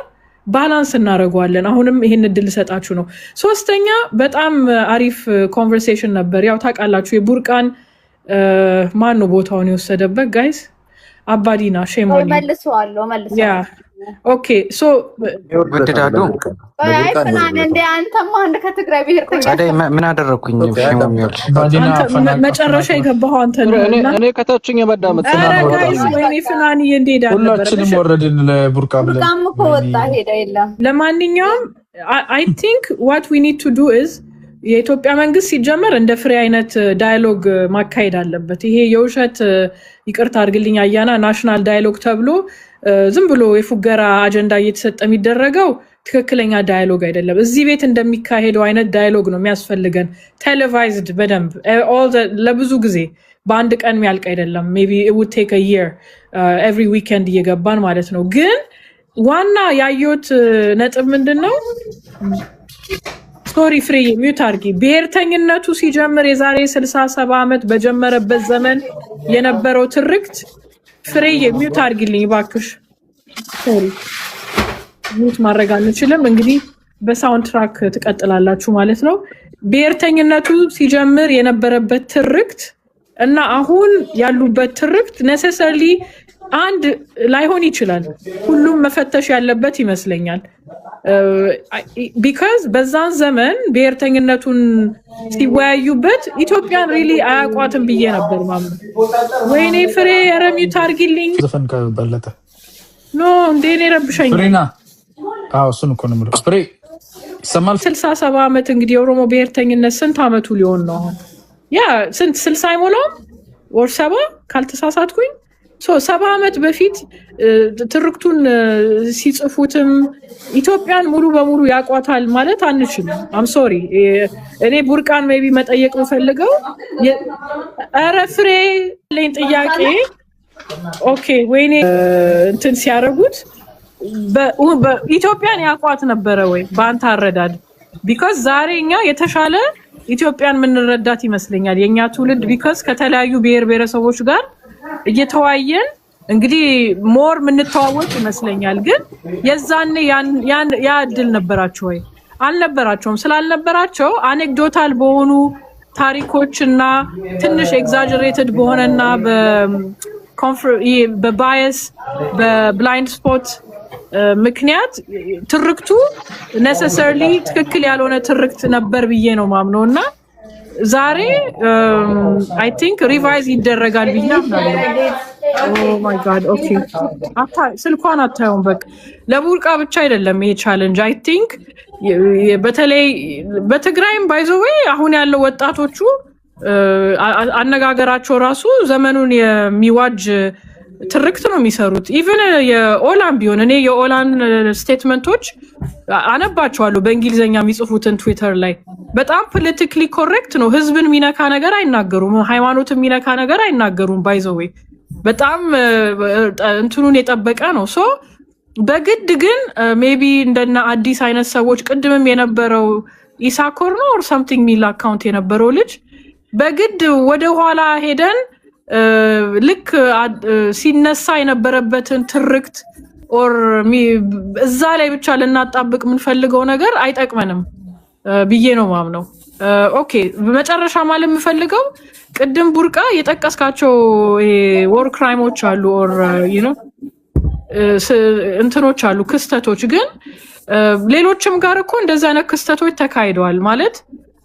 Speaker 6: ባላንስ እናደርገዋለን። አሁንም ይሄን እድል ሰጣችሁ ነው። ሶስተኛ በጣም አሪፍ ኮንቨርሴሽን ነበር። ያው ታውቃላችሁ የቡርቃን ማን ነው ቦታውን የወሰደበት ጋይስ? አባዲና ሼሞኒ
Speaker 5: መልሰዋለሁ።
Speaker 6: ያ ኦኬ ሶ
Speaker 9: ወደዳዱ
Speaker 5: አይፈናን እንደ አንተማ አንድ ከትግራይ ብሔርተኛ
Speaker 9: ታዲያ ምን አደረኩኝ?
Speaker 6: መጨረሻ የገባኸው አንተ ነው።
Speaker 3: እኔ ከታችኝ የመዳመጥና ነው።
Speaker 6: ወይኔ ፍናን እንዴዳ ነበር።
Speaker 3: ሁላችንም ወረድን ለቡርቃ ብለን
Speaker 5: ቡርቃም እኮ ወጣ ሄዳ የለም።
Speaker 6: ለማንኛውም I think what we need to do is የኢትዮጵያ መንግስት ሲጀመር እንደ ፍሬ አይነት ዳያሎግ ማካሄድ አለበት። ይሄ የውሸት ይቅርታ አድርግልኝ አያና ናሽናል ዳያሎግ ተብሎ ዝም ብሎ የፉገራ አጀንዳ እየተሰጠ የሚደረገው ትክክለኛ ዳያሎግ አይደለም። እዚህ ቤት እንደሚካሄደው አይነት ዳያሎግ ነው የሚያስፈልገን። ቴሌቫይዝድ በደንብ ለብዙ ጊዜ በአንድ ቀን የሚያልቅ አይደለም። ሜቢ it would take a year every weekend እየገባን ማለት ነው። ግን ዋና ያየሁት ነጥብ ምንድነው? ሶሪ ፍሬ ሚውት አድርጊ። ብሔርተኝነቱ ሲጀምር የዛሬ 60-70 ዓመት በጀመረበት ዘመን የነበረው ትርክት ፍሬ ሚውት አድርጊልኝ እባክሽ። ሶሪ ሚውት ማድረግ አንችልም። እንግዲህ በሳውንድ ትራክ ትቀጥላላችሁ ማለት ነው። ብሔርተኝነቱ ሲጀምር የነበረበት ትርክት እና አሁን ያሉበት ትርክት ነሰሰርሊ አንድ ላይሆን ይችላል። ሁሉም መፈተሽ ያለበት ይመስለኛል። ቢካዝ በዛን ዘመን ብሔርተኝነቱን ሲወያዩበት ኢትዮጵያን ሪሊ አያውቋትም ብዬ ነበር ማምኑ። ወይኔ ፍሬ ረሚዩት አድርጊልኝ።
Speaker 3: ዘፈን ከበለጠ
Speaker 6: ኖ እንዴኔ ረብሸኝ
Speaker 3: ፍሬና እሱን እኮ ነው የምልህ። ፍሬ ይሰማል።
Speaker 6: 60-70 ዓመት እንግዲህ የኦሮሞ ብሔርተኝነት ስንት ዓመቱ ሊሆን ነው አሁን? ያ ስንት 60 አይሞላውም ወር 70 ካልተሳሳትኩኝ። 70 ዓመት በፊት ትርክቱን ሲጽፉትም ኢትዮጵያን ሙሉ በሙሉ ያቋታል ማለት አንችልም። አም ሶሪ እኔ ቡርቃን ሜቢ መጠየቅ የምፈልገው ኧረ ፍሬ ለኝ ጥያቄ ኦኬ ወይኔ እንትን ሲያደርጉት በኢትዮጵያን ያቋት ነበረ ወይ በአንተ አረዳድ? ቢካዝ ዛሬ እኛ የተሻለ ኢትዮጵያን የምንረዳት ይመስለኛል የኛ ትውልድ። ቢካዝ ከተለያዩ ብሔር ብሔረሰቦች ጋር እየተዋየን እንግዲህ ሞር የምንተዋወቅ ይመስለኛል። ግን የዛኔ ያ እድል ነበራቸው ወይ? አልነበራቸውም። ስላልነበራቸው አኔክዶታል በሆኑ ታሪኮችና ትንሽ ኤግዛጀሬትድ በሆነና በባየስ በብላይንድ ስፖት ምክንያት ትርክቱ ነሰሰርሊ ትክክል ያልሆነ ትርክት ነበር ብዬ ነው ማምነው እና ዛሬ አይ ቲንክ ሪቫይዝ ይደረጋል ብዬ አምናለሁ። ኦ ማይ ጋድ ኦኬ ስልኳን አታዩም። በቃ ለቡርቃ ብቻ አይደለም ይሄ ቻሌንጅ። አይ ቲንክ በተለይ በትግራይም ባይዘዌ አሁን ያለው ወጣቶቹ አነጋገራቸው ራሱ ዘመኑን የሚዋጅ ትርክት ነው የሚሰሩት። ኢቭን የኦላን ቢሆን እኔ የኦላን ስቴትመንቶች አነባቸዋለሁ በእንግሊዝኛ የሚጽፉትን ትዊተር ላይ በጣም ፖለቲካሊ ኮሬክት ነው። ህዝብን የሚነካ ነገር አይናገሩም፣ ሃይማኖትን የሚነካ ነገር አይናገሩም። ባይዘዌ በጣም እንትኑን የጠበቀ ነው። ሶ በግድ ግን ሜቢ እንደና አዲስ አይነት ሰዎች ቅድምም የነበረው ኢሳኮር ነው ኦር ሰምቲንግ ሚል አካውንት የነበረው ልጅ በግድ ወደ ኋላ ሄደን ልክ ሲነሳ የነበረበትን ትርክት ኦር እዛ ላይ ብቻ ልናጣብቅ የምንፈልገው ነገር አይጠቅመንም ብዬ ነው ማምነው። ኦኬ በመጨረሻ ማለት የምፈልገው ቅድም ቡርቃ የጠቀስካቸው ወር ክራይሞች አሉ ኦር ዩ ኖ እንትኖች አሉ ክስተቶች፣ ግን ሌሎችም ጋር እኮ እንደዛ አይነት ክስተቶች ተካሂደዋል ማለት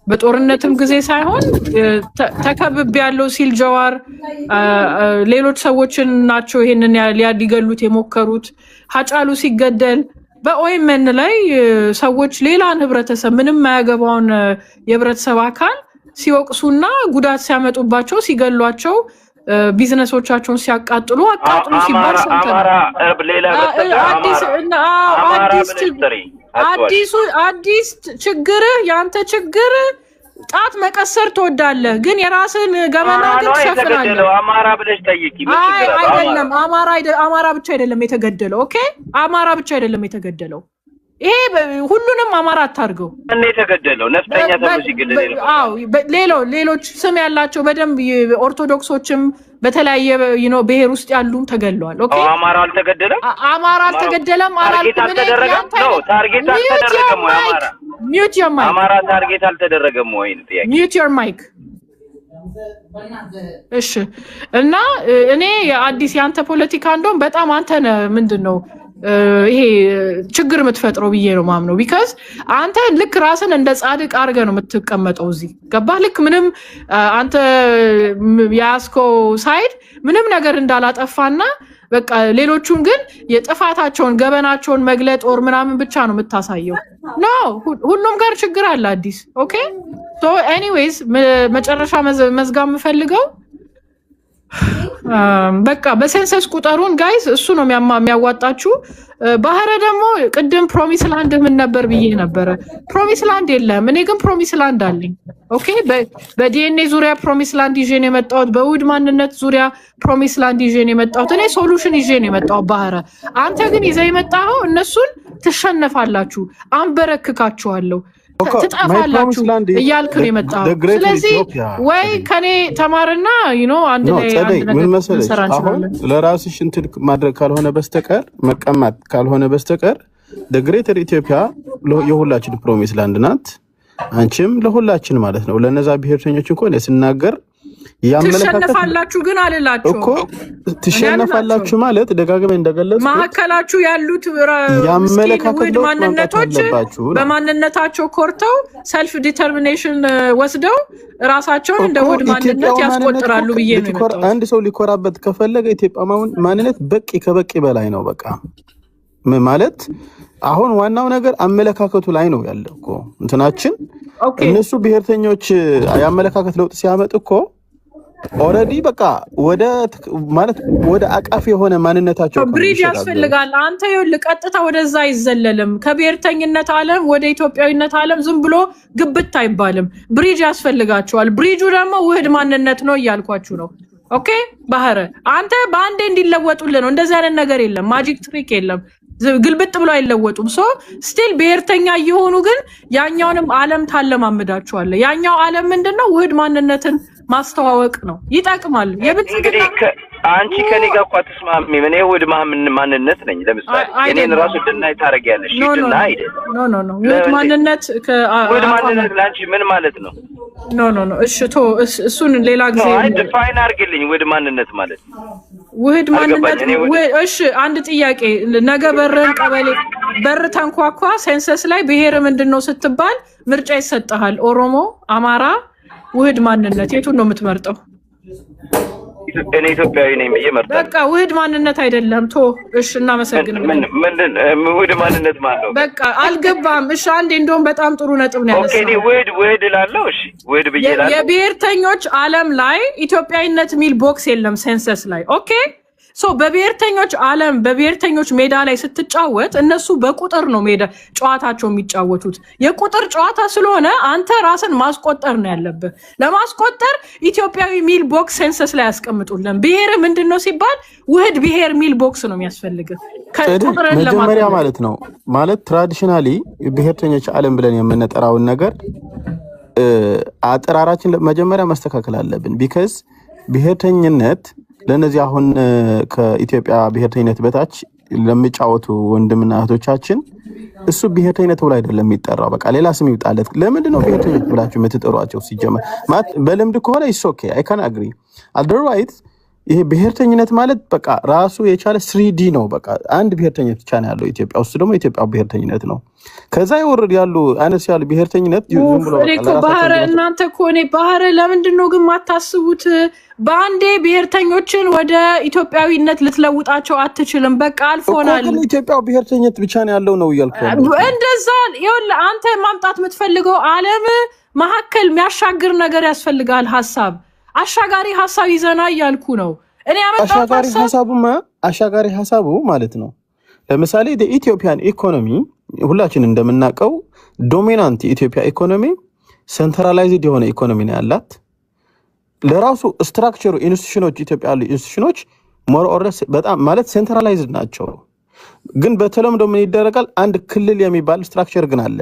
Speaker 6: በጦርነትም ጊዜ ሳይሆን ተከብብ ያለው ሲል ጀዋር ሌሎች ሰዎችን ናቸው ይሄንን ሊያዲገሉት የሞከሩት። ሀጫሉ ሲገደል በኦኤምኤን ላይ ሰዎች ሌላን ህብረተሰብ ምንም ማያገባውን የህብረተሰብ አካል ሲወቅሱና ጉዳት ሲያመጡባቸው ሲገሏቸው ቢዝነሶቻቸውን ሲያቃጥሉ አቃጥሉ ሲባል ሰምተናል። አዲስ ችግር ያንተ ችግር ጣት መቀሰር ትወዳለህ ግን የራስን ገመና ግን ትሸፍናለህ
Speaker 10: አማራ ብለሽ ጠይቂ
Speaker 6: አይደለም አማራ ብቻ አይደለም የተገደለው ኦኬ አማራ ብቻ አይደለም የተገደለው ይሄ ሁሉንም አማራ አታርገው
Speaker 10: እኔ የተገደለው ነፍጠኛ ተብሎ ሲገደል
Speaker 6: ሌሎች ስም ያላቸው በደንብ ኦርቶዶክሶችም በተለያየ ብሔር ውስጥ ያሉም ተገድለዋል ኦኬ አማራ አልተገደለም
Speaker 10: አላልኩም ነው ታርጌት አልተደረገም ወይ አማራ
Speaker 6: ሚውት ዮር ማይክ
Speaker 10: አማራ ታርጌት አልተደረገም ወይ ጥያቄ
Speaker 6: ሚውት ዮር ማይክ እሺ እና እኔ የአዲስ ያንተ ፖለቲካ እንደውም በጣም አንተ ምንድነው ይሄ ችግር የምትፈጥረው ብዬ ነው ማምነው because አንተ ልክ ራስን እንደ ጻድቅ አርገ ነው የምትቀመጠው እዚህ ገባህ ልክ ምንም አንተ ያስኮ ሳይድ ምንም ነገር እንዳላጠፋና በቃ ሌሎቹም ግን የጥፋታቸውን ገበናቸውን መግለጥ ኦር ምናምን ብቻ ነው የምታሳየው ኖ ሁሉም ጋር ችግር አለ አዲስ ኦኬ so anyways መጨረሻ መዝጋም ፈልገው በቃ በሴንሰስ ቁጠሩን ጋይስ እሱ ነው የሚያዋጣችሁ ባህረ ደግሞ ቅድም ፕሮሚስ ላንድ ምን ነበር ብዬ ነበር ፕሮሚስ ላንድ የለም እኔ ግን ፕሮሚስ ላንድ አለኝ ኦኬ በዲኤንኤ ዙሪያ ፕሮሚስ ላንድ ይዤ ነው የመጣሁት በውድ ማንነት ዙሪያ ፕሮሚስ ላንድ ይዤ ነው የመጣሁት እኔ ሶሉሽን ይዤ ነው የመጣሁት ባህረ አንተ ግን ይዘህ የመጣኸው እነሱን ትሸነፋላችሁ አንበረክካችኋለሁ ትጣፋላችሁ እያልክ ነው የመጣው ስለዚህ ወይ ከኔ ተማርና አንድ ላይ
Speaker 4: ምን መሰለሽ አሁን ለራስሽ እንትን ማድረግ ካልሆነ በስተቀር መቀማት ካልሆነ በስተቀር the greater ኢትዮጵያ የሁላችን ፕሮሚስ ላንድ ናት አንቺም ለሁላችን ማለት ነው ለነዛ ብሔርተኞች እንኳን ስናገር
Speaker 6: ትሸነፋላችሁ ግን አልላችሁ
Speaker 4: እኮ ትሸነፋላችሁ ማለት ደጋግመን እንደገለጽኩት
Speaker 6: ማከላችሁ ያሉት ያመለካከት ማንነቶች በማንነታቸው ኮርተው ሰልፍ ዲተርሚኔሽን ወስደው ራሳቸውን እንደ ውድ ማንነት ያስቆጥራሉ ብዬ ነው
Speaker 4: አንድ ሰው ሊኮራበት ከፈለገ ኢትዮጵያ ማንነት በቂ ከበቂ በላይ ነው በቃ ማለት አሁን ዋናው ነገር አመለካከቱ ላይ ነው ያለው እኮ እንትናችን እነሱ ብሔርተኞች ያመለካከት ለውጥ ሲያመጡ እኮ ኦሬዲ በቃ ወደ አቃፊ የሆነ ማንነታቸው
Speaker 6: ብሪጅ ያስፈልጋል አንተ ይኸውልህ ቀጥታ ወደዛ አይዘለልም ከብሔርተኝነት ዓለም ወደ ኢትዮጵያዊነት ዓለም ዝም ብሎ ግብት አይባልም ብሪጅ ያስፈልጋቸዋል ብሪጁ ደግሞ ውህድ ማንነት ነው እያልኳችሁ ነው ኦኬ ባህረ አንተ በአንዴ እንዲለወጡልህ ነው እንደዚህ አይነት ነገር የለም ማጂክ ትሪክ የለም ግልብጥ ብሎ አይለወጡም ሶ ስቲል ብሔርተኛ እየሆኑ ግን ያኛውንም ዓለም ታለማምዳቸዋል ያኛው ዓለም ምንድነው ውህድ ማንነትን ማስተዋወቅ ነው ይጣቅማል የብልጽግና
Speaker 10: አንቺ ከኔ ጋር እኮ ተስማሚ ምን ውህድ ማንነት ነኝ ለምሳሌ እኔን ራሱ ድናይ ታረጋለሽ ድናይ አይደል
Speaker 6: ኖ ውህድ ማንነት
Speaker 10: ውህድ ማንነት ላንቺ ምን ማለት ነው
Speaker 6: ኖ እሺ እሱን ሌላ ጊዜ
Speaker 10: ዲፋይን አርግልኝ ውህድ ማንነት ማለት
Speaker 6: ውህድ ማንነት እሺ አንድ ጥያቄ ነገ በርን ቀበሌ በር ተንኳኳ ሴንሰስ ላይ ብሔር ምንድነው ስትባል ምርጫ ይሰጣል ኦሮሞ አማራ ውህድ ማንነት የቱን ነው የምትመርጠው
Speaker 10: እኔ ኢትዮጵያዊ ነኝ ብዬ መርጣለሁ
Speaker 6: በቃ ውህድ ማንነት አይደለም እሺ እናመሰግናለን
Speaker 10: ምን ውህድ ማንነት ማለት ነው
Speaker 6: በቃ አልገባም እሺ አንዴ እንደውም በጣም ጥሩ ነጥብ ነው ያለው
Speaker 10: ኦኬ እኔ ውህድ ላለው እሺ ውህድ ብዬ ላለው
Speaker 6: የብሔርተኞች ዓለም ላይ ኢትዮጵያዊነት ሚል ቦክስ የለም ሴንሰስ ላይ ኦኬ ሶ በብሔርተኞች ዓለም በብሔርተኞች ሜዳ ላይ ስትጫወት እነሱ በቁጥር ነው ሜዳ ጨዋታቸው የሚጫወቱት የቁጥር ጨዋታ ስለሆነ አንተ ራስን ማስቆጠር ነው ያለብህ ለማስቆጠር ኢትዮጵያዊ ሚል ቦክስ ሴንሰስ ላይ ያስቀምጡልን ብሔር ምንድነው ሲባል ውህድ ብሔር ሚል ቦክስ ነው የሚያስፈልገው ከቁጥርን
Speaker 4: ለማመሪያ ማለት ነው ማለት ትራዲሽናሊ ብሔርተኞች ዓለም ብለን የምንጠራውን ነገር አጠራራችን መጀመሪያ መስተካከል አለብን ቢካዝ ብሔርተኝነት ለነዚህ አሁን ከኢትዮጵያ ብሔርተኝነት በታች ለሚጫወቱ ወንድምና እህቶቻችን እሱ ብሔርተኝነት ብሎ አይደለም የሚጠራው በቃ ሌላ ስም ይውጣለት ለምንድነው ብሔርተኝነት ብላችሁ የምትጠሯቸው ሲጀመር ማለት በልምድ ከሆነ ኢትስ ኦኬ አይ ካን አግሪ አልደርዋይዝ ይሄ ብሔርተኝነት ማለት በቃ ራሱ የቻለ 3D ነው በቃ አንድ ብሔርተኝነት ብቻ ነው ያለው ኢትዮጵያ ውስጥ ደግሞ ኢትዮጵያ ብሔርተኝነት ነው ከዛ ይወርድ ያሉ አነስ ያሉ ብሔርተኝነት ዝም ብሎ
Speaker 6: በቃ ባህረ እናንተ ኮኔ ባህረ ለምንድነው ግን ማታስቡት ባንዴ ብሔርተኞችን ወደ ኢትዮጵያዊነት ልትለውጣቸው አትችልም በቃ አልፎናል
Speaker 4: እኮ ኢትዮጵያው ብሔርተኝነት ብቻ ነው ያለው ነው ይልከው
Speaker 6: እንደዛ ይኸውልህ አንተ ማምጣት የምትፈልገው ዓለም መሐከል የሚያሻግር ነገር ያስፈልጋል ሐሳብ አሻጋሪ ሐሳብ ይዘና ያልኩ ነው እኔ አመጣው
Speaker 4: አሻጋሪ ሐሳቡ ማለት ነው ለምሳሌ the Ethiopian economy ሁላችን እንደምናውቀው ዶሚናንት የኢትዮጵያ ኢኮኖሚ ሴንትራላይዝድ የሆነ ኢኮኖሚ ነው ያላት። ለራሱ ስትራክቸሩ ኢንስቲትዩሽኖች ኢትዮጵያ ያሉ ኢንስቲትዩሽኖች ሞር ኦር ለስ በጣም ማለት ሴንትራላይዝድ ናቸው። ግን በተለምዶ ምን ይደረጋል? አንድ ክልል የሚባል ስትራክቸር ግን አለ።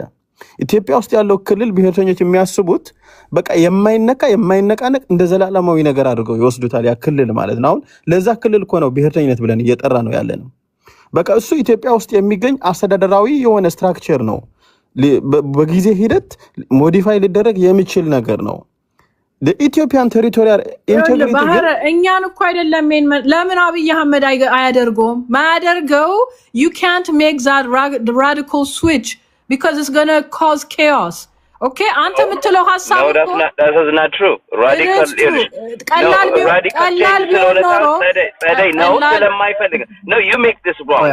Speaker 4: ኢትዮጵያ ውስጥ ያለው ክልል ብሔርተኞች የሚያስቡት በቃ የማይነቃነቅ እንደ ዘላለማዊ ነገር አድርገው ይወስዱታል። ያ ክልል ማለት ነው። አሁን ለዛ ክልል እኮ ነው ብሔርተኝነት ብለን እየጠራ ነው ያለነው። በቃ እሱ ኢትዮጵያ ውስጥ የሚገኝ አስተዳደራዊ የሆነ ስትራክቸር ነው። በጊዜ ሂደት ሞዲፋይ ሊደረግ የሚችል ነገር ነው። ለኢትዮጵያን ቴሪቶሪያል ኢንቴግሪቲ
Speaker 6: ባህር እኛን እኮ አይደለም ለምን አብይ አህመድ አያደርገውም? ማያደርገው you can't make that radical switch because it's going to cause chaos. Okay, አንተ የምትለው ሐሳብ
Speaker 10: እኮ that is not true. Radical
Speaker 6: ቀላል ቢሆን ኖሮ
Speaker 10: ነው ስለማይፈልግ no you make this wrong.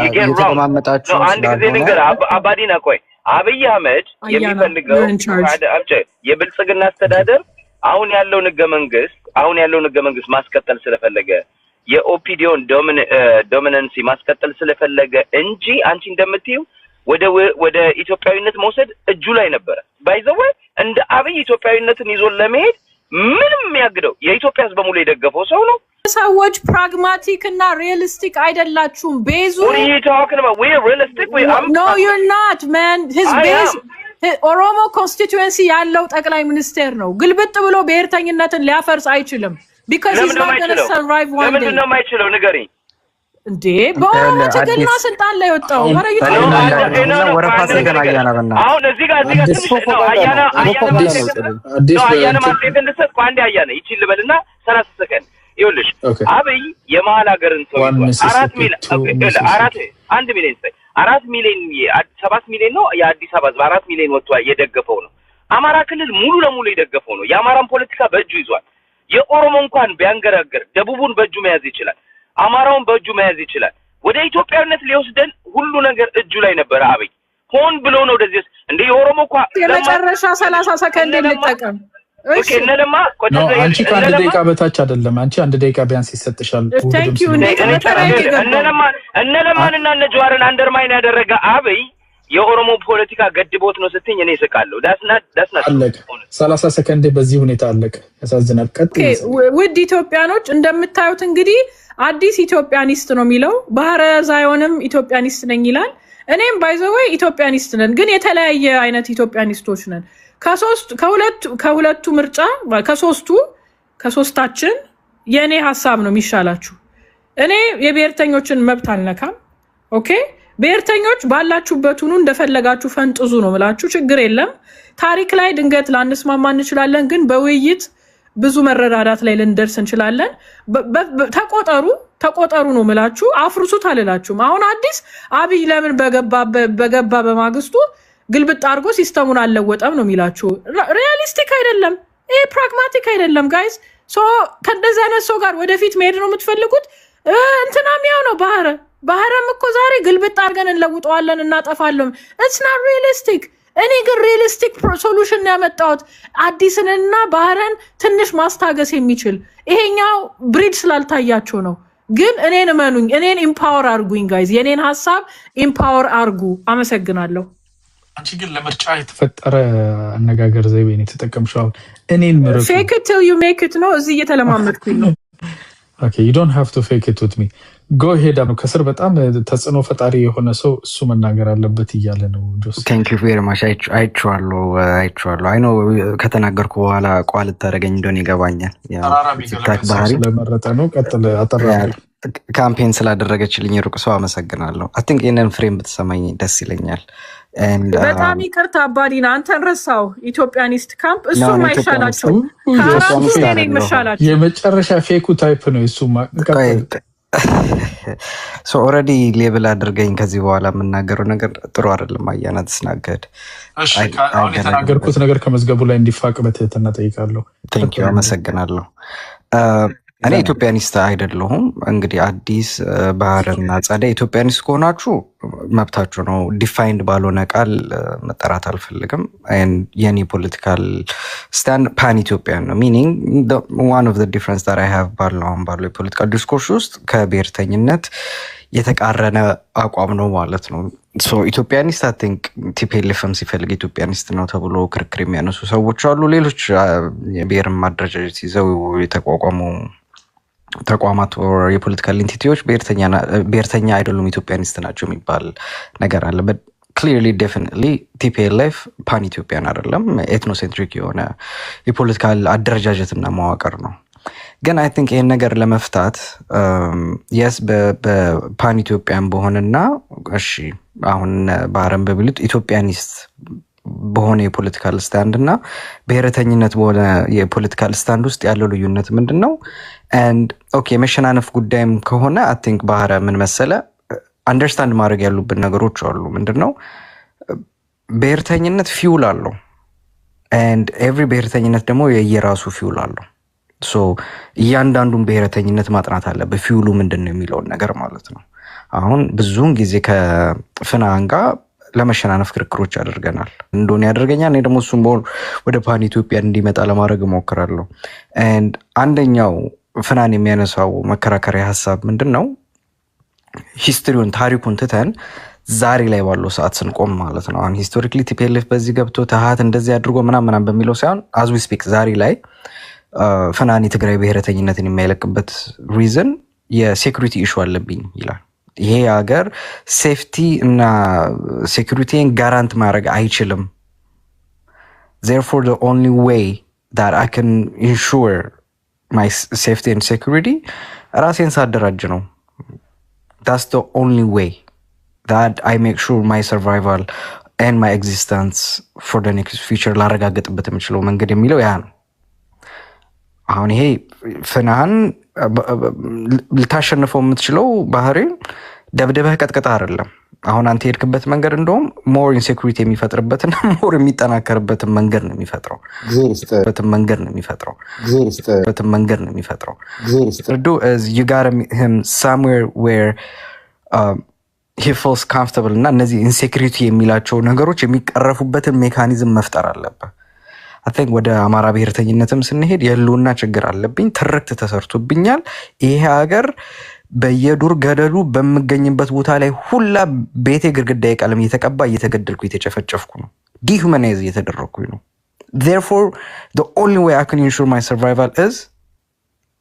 Speaker 9: እየተማመጣችሁ
Speaker 10: አንድ ጊዜ ነገር አባዲና ቆይ አብይ አህመድ የሚፈልገው የብልጽግና አስተዳደር አሁን ያለውን ህገ መንግስት ማስቀጠል ስለፈለገ የኦፒዲዮን ዶሚናንሲ ማስቀጠል ስለፈለገ እንጂ አንቺ እንደምትይው ወደ ኢትዮጵያዊነት መውሰድ እጁ ላይ ነበር። ባይዘው እንደ አብይ ኢትዮጵያዊነትን ይዞ ለመሄድ ምንም የሚያግደው የኢትዮጵያ ህዝብ በሙሉ የደገፈው ሰው ነው።
Speaker 6: ሰዎች ፕራግማቲክ እና ሪalistic አይደላችሁም። ቤዙ
Speaker 10: What are you talking about? We're realistic.
Speaker 6: No, you're not, man. His base ኦሮሞ ኮንስቲትዩንሲ ያለው ጠቅላይ ሚኒስቴር ነው። ግልብጥ ብሎ ብሔርተኝነትን ሊያፈርስ አይችልም። because he's not going to survive one day.
Speaker 10: ለምን ነው የማይችለው? ንገሪኝ
Speaker 6: እንዴ በኦሮሞ ትግልና ስልጣን ላይ ወጣው ወረይቱ
Speaker 10: አሁን እዚህ ጋር ትንሽ ነው አያና ማስቴት እንደሰጥ ቋንዴ አያና ይችል ልበልና 30 ሰከንድ ይኸውልሽ አብይ የመሀል ሀገርን ሰው 4 ሚሊዮን 7 ሚሊዮን ነው የአዲስ አበባ 4 ሚሊዮን ወጥቶ የደገፈው ነው። አማራ ክልል ሙሉ ለሙሉ የደገፈው ነው። የአማራን ፖለቲካ በእጁ ይዟል። የኦሮሞ እንኳን ቢያንገራገር ደቡቡን በእጁ መያዝ ይችላል። አማራውን በእጁ መያዝ ይችላል። ወደ ኢትዮጵያዊነት ሊወስደን ሁሉ ነገር እጁ ላይ ነበር። አብይ ሆን ብሎ ነው ወደዚህ እንደ የኦሮሞ
Speaker 6: የመጨረሻ 30 ሰከንድ ልጠቀም።
Speaker 10: ኦኬ እነለማ
Speaker 3: አንቺ ከአንድ ደቂቃ በታች አይደለም። አንቺ አንድ ደቂቃ ቢያንስ ይሰጥሻል።
Speaker 10: እነለማንና እነጀዋርን አንደርማይን ያደረገ አብይ የኦሮሞ ፖለቲካ ገድቦት ነው ስትኝ እኔ እስቃለሁ። ዳስና
Speaker 3: አለቀ። 30 ሰከንድ በዚህ ሁኔታ አለቀ። ያሳዝናል።
Speaker 6: ውድ ኢትዮጵያኖች እንደምታዩት እንግዲህ አዲስ ኢትዮጵያኒስት ነው የሚለው። ባህረ ዛዮንም ኢትዮጵያኒስት ነኝ ይላል። እኔም ባይዘወይ ኢትዮጵያኒስት ነን፣ ግን የተለያየ አይነት ኢትዮጵያኒስቶች ነን። ከሁለቱ ምርጫ ከሶስታችን የኔ ሐሳብ ነው የሚሻላችሁ። እኔ የብሔርተኞችን መብት አልነካም። ኦኬ ብሔርተኞች ባላችሁበት ሁኑ፣ እንደፈለጋችሁ ፈንጥዙ ነው ምላችሁ። ችግር የለም። ታሪክ ላይ ድንገት ላንስማማ እንችላለን፣ ግን በውይይት ብዙ መረዳዳት ላይ ልንደርስ እንችላለን። ተቆጠሩ ነው ምላችሁ። አፍርሱት አልላችሁም። አሁን አዲስ አብይ ለምን በገባ በማግስቱ ግልብጥ አድርጎ ሲስተሙን አልለወጠም ነው የሚላችሁ። ሪያሊስቲክ አይደለም ይሄ፣ ፕራግማቲክ አይደለም ጋይስ። ከእንደዚህ አይነት ሰው ጋር ወደፊት መሄድ ነው የምትፈልጉት? እንትናም ያው ነው ባህረም እኮ ዛሬ ግልብጥ አድርገን እንለውጠዋለን እናጠፋለን። ኢትስ ናት ሪያሊስቲክ። እኔ ግን ሪያሊስቲክ ሶሉሽን ያመጣሁት አዲስንና ባህረን ትንሽ ማስታገስ የሚችል ይሄኛው ብሪድ ስላልታያቸው ነው። ግን እኔን እመኑኝ፣ እኔን ኢምፓወር አርጉኝ ጋይዝ፣ የኔን ሐሳብ ኢምፓወር አርጉ። አመሰግናለሁ።
Speaker 3: አንቺ ግን ለምርጫ የተፈጠረ አነጋገር ዘይቤን የተጠቀምሽው አሁን እኔን ምረጡ
Speaker 6: fake it till you make it ነው። እዚህ እየተለማመድኩኝ ነው።
Speaker 3: Okay, you don't have to fake it with me. Go ahead. ከስር በጣም ተጽዕኖ ፈጣሪ የሆነ ሰው እሱ መናገር አለበት እያለ ነው።
Speaker 9: Thank you very much. አይቼዋለሁ። አይ ነው ከተናገርኩ በኋላ ቋል ታደርገኝ እንደሆነ ይገባኛል።
Speaker 3: ባህሪ ስለመረጠ ነው። ቀጥል። አጠራ
Speaker 9: ካምፔን ስላደረገችልኝ ሩቅ ሰው አመሰግናለሁ። I think ይሄንን ፍሬም ብትሰማኝ ደስ ይለኛል።
Speaker 6: በጣም ይቅርታ አባዲና አንተን ረሳው። ኢትዮጵያኒስት ካምፕ እሱም አይሻላቸው ከአራቱ እኔ መሻላቸው
Speaker 3: የመጨረሻ ፌኩ ታይፕ ነው እሱማ።
Speaker 9: ሶ ኦልሬዲ ሌብል አድርገኝ ከዚህ በኋላ የምናገረው ነገር ጥሩ አይደለም። አያና ተስናገድ።
Speaker 3: እሺ አሁን የተናገርኩት ነገር ከመዝገቡ ላይ እንዲፋቅ በትህትና ጠይቃለሁ።
Speaker 9: ቴንክ ዩ አመሰግናለሁ። እኔ ኢትዮጵያኒስት አይደለሁም። እንግዲህ አዲስ ባህርና ጸደይ ኢትዮጵያኒስት ከሆናችሁ መብታችሁ ነው። ዲፋይንድ ባልሆነ ቃል መጠራት አልፈልግም። የኔ ፖለቲካል ስታንድ ፓን ኢትዮጵያን ነው። ሚኒንግ ዋን ኦፍ ዘ ዲፍረንስ ዳት አይ ሃቭ ባለው የፖለቲካል ዲስኮርስ ውስጥ ከብሔርተኝነት የተቃረነ አቋም ነው ማለት ነው። ሶ ኢትዮጵያኒስት አይ ቲንክ ቲፒኤልኤፍም ሲፈልግ ኢትዮጵያኒስት ነው ተብሎ ክርክር የሚያነሱ ሰዎች አሉ። ሌሎች የብሔር ማደረጃጀት ይዘው የተቋቋሙ ተቋማት የፖለቲካል ኢንቲቲዎች ብሔርተኛ አይደሉም ኢትዮጵያኒስት ናቸው የሚባል ነገር አለ። በት ክሊርሊ ዴፊኒትሊ ቲፒኤልኤፍ ፓን ኢትዮጵያን አይደለም፣ ኤትኖሴንትሪክ የሆነ የፖለቲካል አደረጃጀትና መዋቅር ነው። ግን አይ ቲንክ ይህን ነገር ለመፍታት የስ በፓን ኢትዮጵያን በሆነና እሺ አሁን ባህረን በሚሉት ኢትዮጵያኒስት በሆነ የፖለቲካል ስታንድ እና ብሔረተኝነት በሆነ የፖለቲካል ስታንድ ውስጥ ያለው ልዩነት ምንድን ነው? ኤንድ ኦኬ መሸናነፍ ጉዳይም ከሆነ አይ ቲንክ ባህረ ምን መሰለ አንደርስታንድ ማድረግ ያሉብን ነገሮች አሉ። ምንድን ነው ብሔርተኝነት ፊውል አለው ኤንድ ኤቭሪ ብሔርተኝነት ደግሞ የየራሱ ፊውል አለው። ሶ እያንዳንዱን ብሔረተኝነት ማጥናት አለበት ፊውሉ ምንድን ነው የሚለውን ነገር ማለት ነው። አሁን ብዙውን ጊዜ ከፍናን ጋር ለመሸናነፍ ክርክሮች ያደርገናል እንደሆነ ያደርገኛል። እኔ ደግሞ እሱም ወደ ፓን ኢትዮጵያ እንዲመጣ ለማድረግ እሞክራለሁ። ኤንድ አንደኛው ፍናን የሚያነሳው መከራከሪያ ሀሳብ ምንድን ነው? ሂስትሪውን ታሪኩን ትተን ዛሬ ላይ ባለው ሰዓት ስንቆም ማለት ነው። አሁን ሂስቶሪክሊ ቲፒኤልኤፍ በዚህ ገብቶ ተሃት እንደዚህ አድርጎ ምናምን በሚለው ሳይሆን አዝ ዊ ስፒክ ዛሬ ላይ ፍናን የትግራይ ብሔረተኝነትን የሚያለቅበት ሪዝን የሴኩሪቲ ኢሹ አለብኝ ይላል። ይሄ ሀገር ሴፍቲ እና ሴኩሪቲን ጋራንት ማድረግ አይችልም። therefore the only way that I can ensure my safety and security ራሴን ሳደራጅ ነው። that's the only way that I make sure my survival and my existence for the next future ላረጋግጥበት የምችለው መንገድ የሚለው ያ ነው። አሁን ይሄ ፍናን ልታሸንፈው የምትችለው ባህሪ ደብደበህ ቀጥቀጣ አይደለም። አሁን አንተ ሄድክበት መንገድ እንደውም ሞር ኢንሴኩሪቲ የሚፈጥርበትና ሞር የሚጠናከርበትን መንገድ ነው የሚፈጥረው። you got him somewhere where he feels comfortable እና እነዚህ ኢንሴኩሪቲ የሚላቸው ነገሮች የሚቀረፉበትን ሜካኒዝም መፍጠር አለበት። I think ወደ አማራ ብሔርተኝነትም ስንሄድ የህልውና ችግር አለብኝ፣ ትርክት ተሰርቶብኛል። ይሄ ሀገር በየዱር ገደሉ በምገኝበት ቦታ ላይ ሁላ ቤቴ ግድግዳዬ ቀለም እየተቀባ እየተገደልኩ እየተጨፈጨፍኩ ነው፣ ዲሁማናይዝ እየተደረግኩኝ ነው። therefore the only way I can ensure my survival is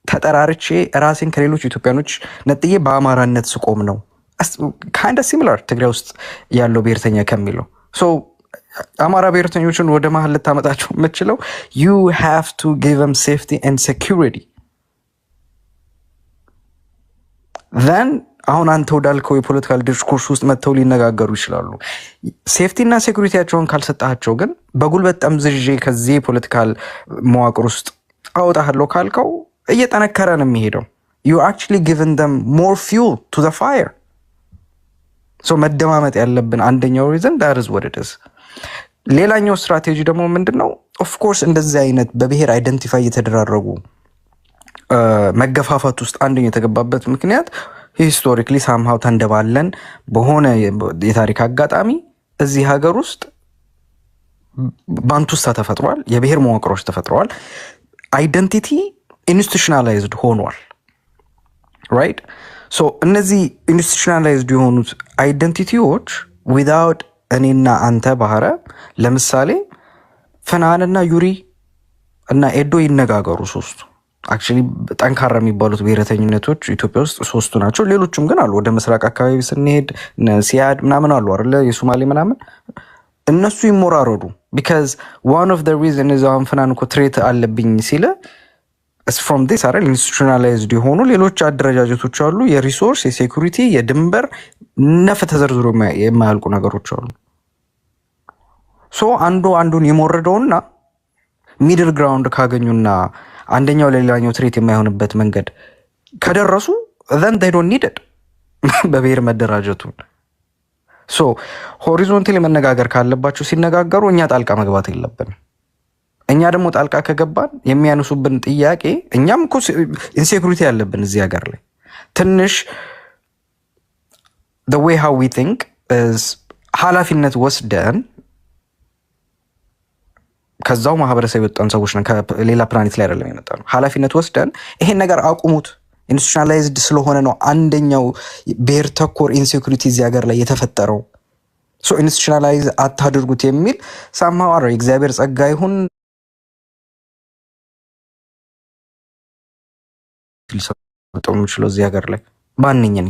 Speaker 9: ተጠራርቼ ራሴን ከሌሎች ኢትዮጵያኖች ነጥዬ በአማራነት ስቆም ነው። kind of similar ትግራይ ውስጥ ያለው ብሔርተኛ ከሚለው so አማራ ብሔርተኞችን ወደ መሀል ልታመጣቸው የምትችለው you have to give them safety and security. then አሁን አንተ ወዳልከው የፖለቲካል ዲስኮርስ ውስጥ መተው ሊነጋገሩ ይችላሉ። ሴፍቲ እና ሴኩሪቲያቸውን ካልሰጣቸው ግን በጉልበት ጠምዝዤ ከዚህ የፖለቲካል መዋቅር ውስጥ አወጣለሁ ካልከው እየጠነከረ ነው የሚሄደው። you actually given them more fuel to the fire. so መደማመጥ ያለብን አንደኛው reason that is what it is. ሌላኛው ስትራቴጂ ደግሞ ምንድነው? ኦፍ ኮርስ እንደዚህ አይነት በብሔር አይደንቲፋይ የተደራረጉ መገፋፋት ውስጥ አንደኛው የተገባበት ምክንያት ሂስቶሪክሊ ሳምሃው ተንደባለን በሆነ የታሪክ አጋጣሚ እዚህ ሀገር ውስጥ ባንቱስታ ተፈጥሯል፣ የብሔር መዋቅሮች ተፈጥረዋል፣ አይደንቲቲ ኢንስቲቱሽናላይዝድ ሆኗል። ራይት ሶ እነዚህ ኢንስቲቱሽናላይዝድ የሆኑት አይደንቲቲዎች ዊዛውት እኔና አንተ ባህረ ለምሳሌ ፍናንና ዩሪ እና ኤዶ ይነጋገሩ ሶስቱ አክቹሊ ጠንካራ የሚባሉት ብሔረተኝነቶች ኢትዮጵያ ውስጥ ሶስቱ ናቸው። ሌሎችም ግን አሉ። ወደ ምስራቅ አካባቢ ስንሄድ ሲያድ ምናምን አሉ አይደለ? የሶማሌ ምናምን እነሱ ይሞራረዱ because one of the reason is አሁን ፍናን እኮ ትሬት አለብኝ ሲለ from this አይደል ኢንስቲቱሽናላይዝድ የሆኑ ሌሎች አደረጃጀቶች አሉ። የሪሶርስ፣ የሴኩሪቲ፣ የድንበር ነፍ ተዘርዝሮ የማያልቁ ነገሮች አሉ። ሶ አንዱን የሞረደውና ሚድል ግራውንድ ካገኙና አንደኛው ለሌላኛው ትሬት የማይሆንበት መንገድ ከደረሱ then they don't need it በብሔር መደራጀቱን። ሶ ሆሪዞንታሊ መነጋገር ካለባቸው ሲነጋገሩ እኛ ጣልቃ መግባት የለብንም። እኛ ደግሞ ጣልቃ ከገባን የሚያነሱብን ጥያቄ እኛም እኮ ኢንሴኩሪቲ ያለብን እዚህ ሀገር ላይ ትንሽ the way how we think is ኃላፊነት ወስደን ከዛው ማህበረሰብ የወጣን ሰዎች ነን። ከሌላ ፕላኔት ላይ አይደለም የመጣነው። ኃላፊነት ወስደን ይሄን ነገር አቁሙት፣ ኢንስቲቱሽናላይዝድ ስለሆነ ነው አንደኛው ብሔር ተኮር ኢንሴኩሪቲ እዚህ ሀገር ላይ የተፈጠረው ሶ ኢንስቲቱሽናላይዝ አታድርጉት የሚል ሳምሃው አረ እግዚአብሔር ጸጋ ይሁን ልሰጠው የምችለው እዚህ ሀገር ላይ ማንኝ ነኝ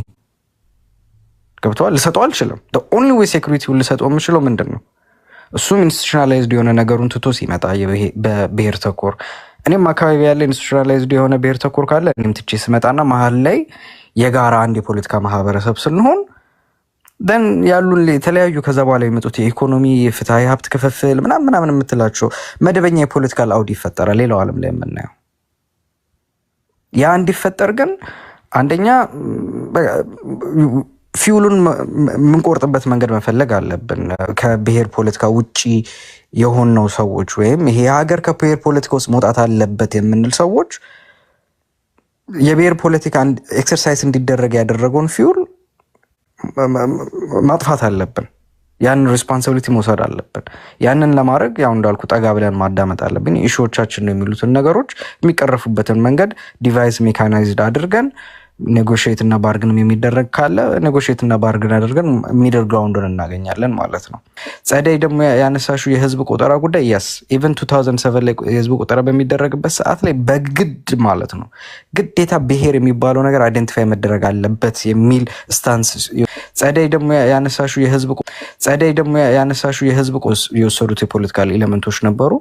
Speaker 9: ገብተዋል ልሰጠው አልችልም። ኦንሊ ዌይ ሴኩሪቲውን ልሰጠው የምችለው ምንድን ነው? እሱም ኢንስቲቱሽናላይዝድ የሆነ ነገሩን ትቶ ሲመጣ በብሔር ተኮር እኔም አካባቢ ያለ ኢንስቲቱሽናላይዝድ የሆነ ብሔር ተኮር ካለ እኔም ትቼ ስመጣና መሀል ላይ የጋራ አንድ የፖለቲካ ማህበረሰብ ስንሆን ደን ያሉን የተለያዩ ከዛ በኋላ የመጡት የኢኮኖሚ የፍትሃዊ ሀብት ክፍፍል ምናምን የምትላቸው መደበኛ የፖለቲካል አውድ ይፈጠራል ሌላው ዓለም ላይ የምናየው። ያ እንዲፈጠር ግን አንደኛ ፊውሉን የምንቆርጥበት መንገድ መፈለግ አለብን። ከብሔር ፖለቲካ ውጪ የሆነው ሰዎች ወይም ይሄ ሀገር ከብሔር ፖለቲካ ውስጥ መውጣት አለበት የምንል ሰዎች የብሔር ፖለቲካ ኤክሰርሳይዝ እንዲደረግ ያደረገውን ፊውል ማጥፋት አለብን። ያንን ሪስፖንሲቢሊቲ መውሰድ አለብን። ያንን ለማድረግ ያው እንዳልኩ ጠጋ ብለን ማዳመጥ አለብን። ኢሹዎቻችን ነው የሚሉትን ነገሮች የሚቀረፉበትን መንገድ ዲቫይስ ሜካናይዝድ አድርገን ኔጎሽየት እና ባርግን የሚደረግ ካለ ኔጎሽየት እና ባርግን አድርገን ሚድል ግራውንድን እናገኛለን ማለት ነው። ጸደይ ደግሞ ያነሳሹ የህዝብ ቆጠራ ጉዳይ ያስ ኢቨን 2007 ላይ የህዝብ ቆጠራ በሚደረግበት ሰዓት ላይ በግድ ማለት ነው ግዴታ ብሔር የሚባለው ነገር አይደንቲፋይ መደረግ አለበት የሚል ስታንስ ጸደይ ደግሞ ያነሳሹ የህዝብ የወሰዱት የፖለቲካል ኤሌመንቶች ነበሩ።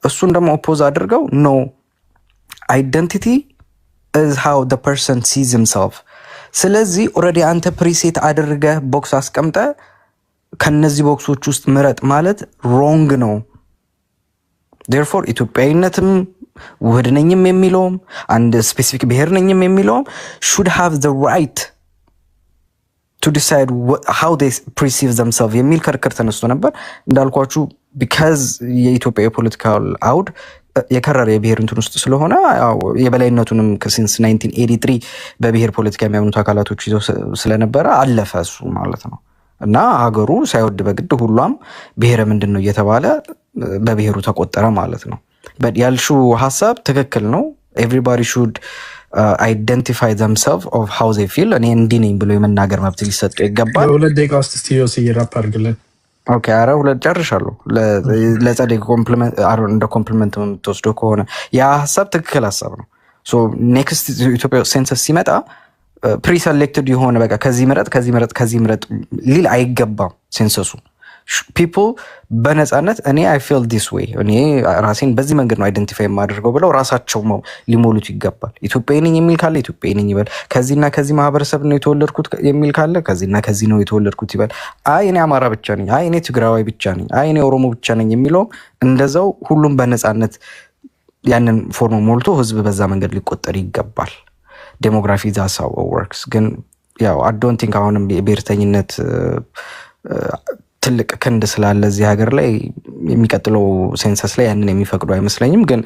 Speaker 9: እሱን ደግሞ ኦፖዝ አድርገው ኖ አይደንቲቲ is how the person sees himself። ስለዚህ ኦልሬዲ አንተ ፕሪሴት አድርገህ ቦክስ አስቀምጠ ከነዚህ ቦክሶች ውስጥ ምረጥ ማለት ሮንግ ነው። therefore ኢትዮጵያዊነትም ውህድ ነኝም የሚለውም አንድ ስፔሲፊክ ብሔር ነኝም የሚለውም should have the right to decide how they perceive themselves የሚል ክርክር ተነስቶ ነበር። እንዳልኳችሁ because የኢትዮጵያ የፖለቲካል አውድ የከረረ የብሔር እንትን ውስጥ ስለሆነ የበላይነቱንም ከሲንስ 1983 በብሔር ፖለቲካ የሚያምኑት አካላቶች ይዘው ስለነበረ አለፈ እሱ ማለት ነው። እና ሀገሩ ሳይወድ በግድ ሁሏም ብሔረ ምንድን ነው እየተባለ በብሔሩ ተቆጠረ ማለት ነው። ያልሹ ሀሳብ ትክክል ነው። ኤቭሪባዲ ሹድ አይደንቲፋይ themselves of how they feel። እኔ እንዲህ ነኝ ብሎ የመናገር መብት ሊሰጠው ይገባል።
Speaker 3: ሁለት ደቂቃ ውስጥ ስቲዮስ ይራፕ አድርግልን።
Speaker 9: ኦኬ አረ ሁለት ጨርሻለሁ። ለጸደይ ኮምፕሊመንት እንደ ኮምፕሊመንት የምትወስደው ከሆነ ያ ሀሳብ ትክክል ሀሳብ ነው። ሶ ኔክስት ኢትዮጵያ ሴንሰስ ሲመጣ ፕሪሰሌክትድ የሆነ በቃ ከዚህ ምረጥ ሊል አይገባም ሴንሰሱ። ፒፕል በነፃነት እኔ አይ ፊል ዲስ ዌይ እኔ ራሴን በዚህ መንገድ ነው አይደንቲፋይ የማደርገው ብለው ራሳቸው ሊሞሉት ይገባል። ኢትዮጵያዊ ነኝ የሚል ካለ ኢትዮጵያዊ ነኝ ይበል። ከዚህና ከዚህ ማህበረሰብ ነው የተወለድኩት የሚል ካለ ከዚህና ከዚህ ነው የተወለድኩት ይበል። አይ እኔ አማራ ብቻ ነኝ፣ አይ እኔ ትግራዋይ ብቻ ነኝ፣ አይ እኔ ኦሮሞ ብቻ ነኝ የሚለው እንደዛው ሁሉም በነፃነት ያንን ፎርም ሞልቶ ህዝብ በዛ መንገድ ሊቆጠር ይገባል። ዴሞግራፊ ዛሳው ወርክስ ግን ያው አይ ዶንት ቲንክ አሁንም የብሔርተኝነት ትልቅ ክንድ ስላለ እዚህ ሀገር ላይ የሚቀጥለው ሴንሰስ ላይ ያንን የሚፈቅዱ አይመስለኝም። ግን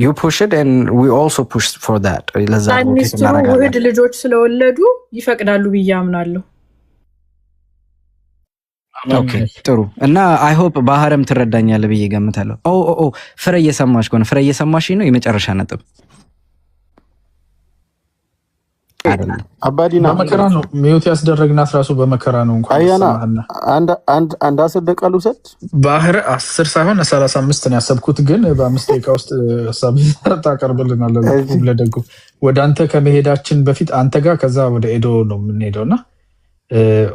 Speaker 9: you push it and we also push for that። ለዛ
Speaker 6: ውህድ ልጆች ስለወለዱ ይፈቅዳሉ ብዬ አምናለሁ።
Speaker 9: ኦኬ ጥሩ። እና አይ ሆፕ ባህርም ትረዳኛለህ ብዬ ገምታለሁ። ፍሬ እየሰማሽ ከሆነ ፍሬ እየሰማሽ ነው። የመጨረሻ ነጥብ
Speaker 4: አባዲና
Speaker 3: በመከራ ነው ሚዩት ያስደረግናት ራሱ በመከራ ነው። እንኳን
Speaker 4: አያና አንድ 10 ደቂቃ ልውሰድ።
Speaker 3: ባህር 10 ሳይሆን 35 ነው ያሰብኩት፣ ግን በ5 ደቂቃ ውስጥ ሀሳብ ታቀርብልናለህ። ለደጉ ወደ አንተ ከመሄዳችን በፊት አንተ ጋር ከዛ ወደ ኤዶ ነው የምንሄደውና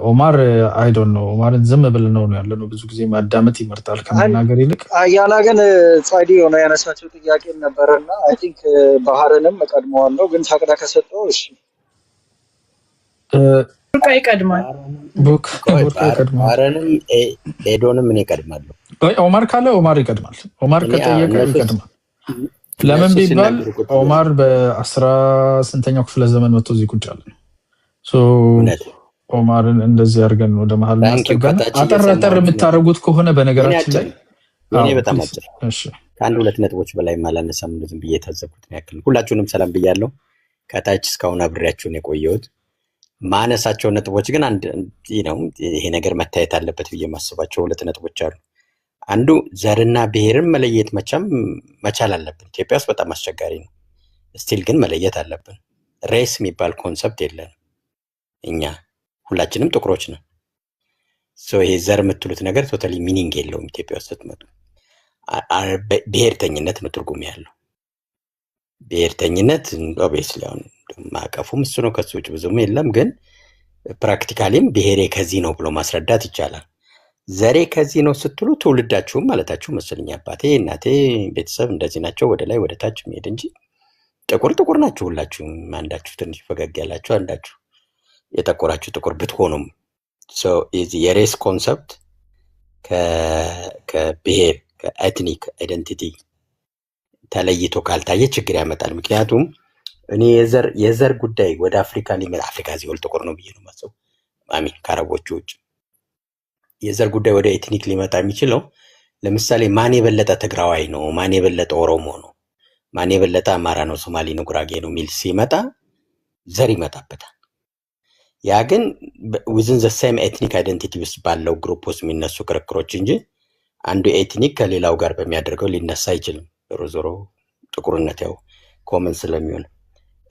Speaker 3: ኦማር አይ ዶንት ኖ ኦማርን ዝም ብለን ነው ያለነው። ብዙ ጊዜ ማዳመጥ ይመርጣል ከመናገር ይልቅ።
Speaker 1: አያና ግን ጻዲ ሆነ ያነሳቸው ጥያቄ ነበርና አይ ቲንክ ባህርንም እቀድመዋለሁ፣ ግን ታቅዳ ከሰጠው እሺ
Speaker 6: ቡርቃ ይቀድማል።
Speaker 3: ቡርቃ ይቀድማል።
Speaker 11: ባህርንም ኤዶንም እኔ እቀድማለሁ።
Speaker 3: ኦማር ካለ ኦማር ይቀድማል። ኦማር ከጠየቀ ይቀድማል። ለምን ቢባል ኦማር በ18ኛው ክፍለ ዘመን መጥቶ እዚህ ቁጭ አለ። ኦማርን እንደዚህ አድርገን ወደ መሀል ማስጠጋና አጠር የምታደርጉት ከሆነ በነገራችን ላይ
Speaker 11: እኔ በጣም አጭር ከአንድ ሁለት ነጥቦች በላይ ማላነሳም ዝም ብዬ የታዘብኩት ያክል። ሁላችሁንም ሰላም ብያለሁ። ከታች እስካሁን አብሬያችሁን የቆየሁት ማነሳቸው ነጥቦች ግን አንድ ነው ይሄ ነገር መታየት አለበት ብዬ ማስባቸው ሁለት ነጥቦች አሉ። አንዱ ዘርና ብሔርን መለየት መቻል አለብን። ኢትዮጵያ ውስጥ በጣም አስቸጋሪ ነው። ስቲል ግን መለየት አለብን። ሬስ የሚባል ኮንሰፕት የለንም። እኛ ሁላችንም ጥቁሮች ነን። ይሄ ዘር የምትሉት ነገር ቶታሊ ሚኒንግ የለውም። ኢትዮጵያ ውስጥ ስትመጡ ብሔርተኝነት ነው ትርጉም ያለው። ብሔርተኝነት ኦብቪየስሊ አሁን ማቀፉም እሱ ነው፣ ከሱ ውጭ ብዙም የለም። ግን ፕራክቲካሊም ብሔሬ ከዚህ ነው ብሎ ማስረዳት ይቻላል። ዘሬ ከዚህ ነው ስትሉ ትውልዳችሁም ማለታችሁ መሰለኝ። አባቴ እናቴ ቤተሰብ እንደዚህ ናቸው ወደ ላይ ወደ ታች የሚሄድ እንጂ ጥቁር ናችሁ ሁላችሁም። አንዳችሁ ትንሽ ፈገግ ያላችሁ፣ አንዳችሁ የጠቆራችሁ ጥቁር ብትሆኑም የሬስ ኮንሰፕት ከብሔር ከኤትኒክ አይደንቲቲ ተለይቶ ካልታየ ችግር ያመጣል። ምክንያቱም እኔ የዘር ጉዳይ ወደ አፍሪካ ሊመጣ አፍሪካ ሲወል ጥቁር ነው ብዬ ነው ማሰብ አሚን ከአረቦቹ ውጭ የዘር ጉዳይ ወደ ኤትኒክ ሊመጣ የሚችለው ለምሳሌ ማን የበለጠ ትግራዋይ ነው፣ ማን የበለጠ ኦሮሞ ነው፣ ማን የበለጠ አማራ ነው፣ ሶማሌ ነው፣ ጉራጌ ነው ሚል ሲመጣ ዘር ይመጣበታል። ያ ግን within the same ethnic identity ውስጥ ባለው ግሩፕ ውስጥ የሚነሱ ክርክሮች እንጂ አንዱ ኤትኒክ ከሌላው ጋር በሚያደርገው ሊነሳ አይችልም። ዞሮ ጥቁርነት ያው ኮመን ስለሚሆን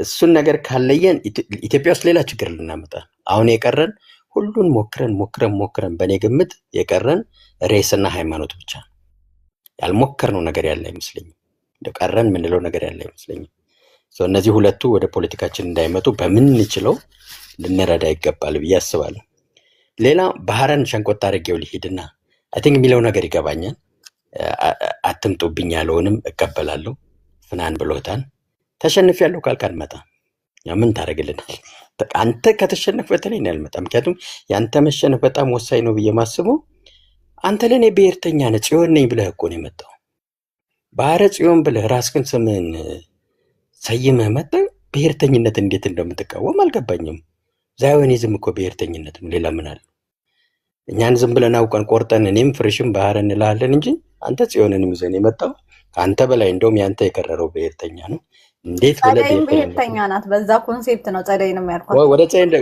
Speaker 11: እሱን ነገር ካለየን ኢትዮጵያ ውስጥ ሌላ ችግር ልናመጣ አሁን የቀረን ሁሉን ሞክረን በእኔ ግምት የቀረን ሬስና ሃይማኖት ብቻ ያልሞከርነው ነገር ያለ አይመስለኝም። ቀረን ምንለው ነገር ያለ አይመስለኝም። እነዚህ ሁለቱ ወደ ፖለቲካችን እንዳይመጡ በምንችለው ልንረዳ ይገባል ብዬ አስባለሁ። ሌላ ባህረን ሸንቆጥ አድርጌው ሊሄድና አይ ቲንክ የሚለው ነገር ይገባኛል። አትምጡብኝ ያለውንም እቀበላለሁ። ፍናን ብሎታል። ተሸንፌያለሁ ካልክ አልመጣም። ምን ታደርግልናል? አንተ ከተሸነፍ በተለይ ነው ያልመጣም። ምክንያቱም ያንተ መሸነፍ በጣም ወሳኝ ነው ብዬ ማስበው አንተ ለኔ ብሔርተኛ ነህ ጽዮን ነኝ ብለህ እኮ ነው የመጣው። ባህረ ጽዮን ብለህ ራስህን ስምን ሰይመህ መጣህ። ብሔርተኝነት እንዴት እንደምትቃወም አልገባኝም። ዛዮኒዝም እኮ ብሔርተኝነት ነው፣ ሌላ ምን አለ? እኛን ዝም ብለን አውቀን ቆርጠን እኔም ፍርሽም ባህር እንላለን እንጂ አንተ ጽዮንን ይዘን የመጣው አንተ በላይ እንደውም ያንተ የከረረው ብሔርተኛ ነው። እንዴት ብለህ
Speaker 5: ብሔርተኛ ናት? በዛ ኮንሴፕት ነው ጸደይ ነው ያልኳት።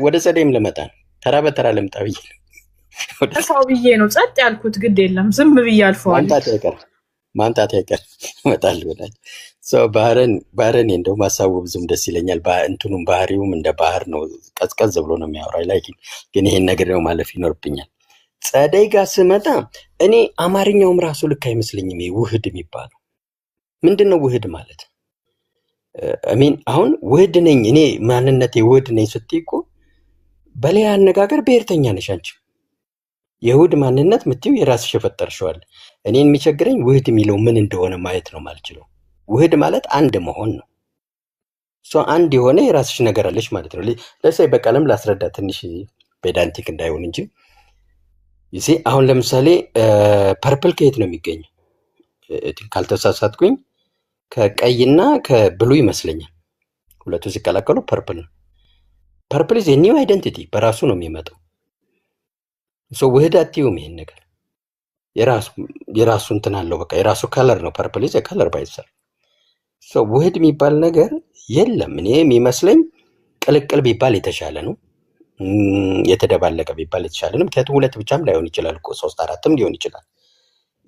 Speaker 11: ወደ ጸደይም ልመጣ ተራ በተራ ልምጣ ብዬ
Speaker 6: ሰው ብዬ ነው ጸጥ ያልኩት። ግድ የለም ዝም ብዬ አልፈዋል።
Speaker 11: ማምጣት አይቀር እመጣለሁ ብላኝ ባህረን እንደው ማሳቡ ብዙም ደስ ይለኛል። እንትኑም ባህሪውም እንደ ባህር ነው፣ ቀዝቀዝ ብሎ ነው የሚያወራው። ላይ ግን ይሄን ነገር ነው ማለፍ ይኖርብኛል። ጸደይ ጋር ስመጣ እኔ አማርኛውም ራሱ ልክ አይመስለኝም። ውህድ የሚባለው ምንድነው? ውህድ ማለት አሚን አሁን ውህድ ነኝ እኔ ማንነቴ ውህድ ነኝ ስትይ እኮ በሌላ አነጋገር ብሔርተኛ ነሽ አንቺ። የውህድ ማንነት ምትይው የራስሽ የፈጠርሽዋል። እኔን የሚቸግረኝ ውህድ የሚለው ምን እንደሆነ ማየት ነው ማልችለው። ውህድ ማለት አንድ መሆን ነው። አንድ የሆነ የራስሽ ነገር አለሽ ማለት ነው። ለሰይ በቀለም ላስረዳ ትንሽ ፔዳንቲክ እንዳይሆን እንጂ ይሄ አሁን ለምሳሌ ፐርፕል ከየት ነው የሚገኘው? ካልተሳሳትኩኝ ከቀይና ከብሉ ይመስለኛል። ሁለቱ ሲቀላቀሉ ፐርፕል ነው። ፐርፕል ኢዝ ኒው አይደንቲቲ በራሱ ነው የሚመጣው። ውህድ አትይውም። ይሄን ነገር የራሱ እንትን አለው። በቃ የራሱ ከለር ነው። ፐርፕል ኢዝ ከለር ባይሰር ውህድ የሚባል ነገር የለም። እኔ የሚመስለኝ ቅልቅል ቢባል የተሻለ ነው። የተደባለቀ ቢባል የተሻለ ነው። ምክንያቱም ሁለት ብቻም ላይሆን ይችላል እኮ 3-4ም ሊሆን ይችላል።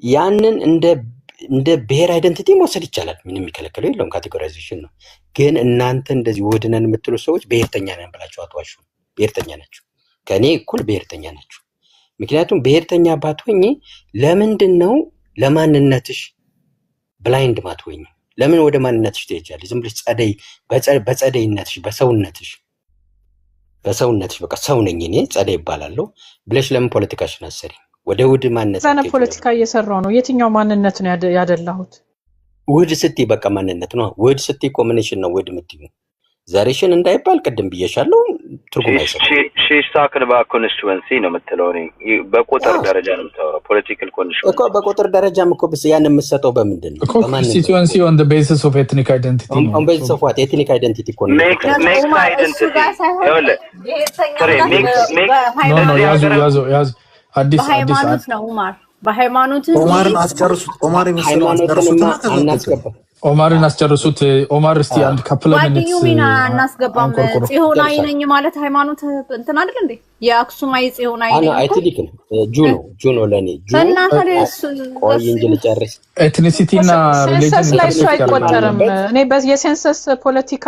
Speaker 11: ያንን እንደ ብሔር አይደንቲቲ መውሰድ ይቻላል። ምንም የሚከለክለው የለውም። ካቴጎራይዜሽን ነው። ግን እናንተ እንደዚህ ውህድ ነን የምትሉ ሰዎች ብሔርተኛ ነን ብላችሁ አትዋሹ። ብሔርተኛ ናችሁ፣ ከእኔ እኩል ብሔርተኛ ናችሁ። ምክንያቱም ብሔርተኛ ባትሆኚ ለምንድን ነው ለማንነትሽ ብላይንድ ማትሆኚ? ለምን ወደ ማንነትሽ ትሄጃለሽ? ዝም ብለሽ በጸደይነትሽ በሰውነትሽ በቃ ሰው ነኝ እኔ ጸደይ ይባላለሁ ብለሽ ለምን ፖለቲካሽን አሰሪ? ወደ ውህድ ማንነት
Speaker 6: ዘነ ፖለቲካ እየሰራው ነው። የትኛው ማንነት ነው ያደላሁት?
Speaker 11: ውህድ ስትይ በቃ ማንነት ነው። ውህድ ስትይ ኮምቢኔሽን ነው ውህድ የምትይው። ዘሬሽን እንዳይባል ቅድም ብዬሻለሁ። ትርጉም አይሰጥም።
Speaker 10: ሺስ ታክል በኮንስቲትዌንሲ ነው የምትለው። እኔ በቁጥር ደረጃ ነው የምታወራው። ፖለቲካል ኮንዲሽን
Speaker 11: እኮ በቁጥር ደረጃም እኮ ያን የምትሰጠው በምንድን ነው?
Speaker 3: ኮንስቲትዌንሲ ኦን ዘ ቤሲስ ኦፍ ኤትኒክ አይደንቲቲ ነው።
Speaker 11: ኦን ቤሲስ ኦፍ ዋት? ኤትኒክ አይደንቲቲ እኮ ነው።
Speaker 10: ሜክስ አይደንቲቲ
Speaker 3: ያዙ አዲስ
Speaker 5: በሃይማኖት ነው ኡማር። በሃይማኖት
Speaker 8: ኦማርን አስጨርሱት። ኦማር ይመስላል አስጨርሱት።
Speaker 3: ኦማርን አስጨርሱት። ኦማር እስቲ አንድ ካፕል ሚኒትስ
Speaker 5: እናስገባም። ጽዮናዊ ነኝ ማለት ሃይማኖት እንትን አይደል እንዴ? የአክሱማዊ ጽዮናዊ ነኝ
Speaker 11: እኮ አይትሊክ ነው። ጁኖ ለኔ ቆይ እንጂ ልጨርስ።
Speaker 3: ኤትኒሲቲ እና ሪሊጅን
Speaker 6: ላይ እሱ አይቆጠርም። እኔ የሴንሰስ ፖለቲካ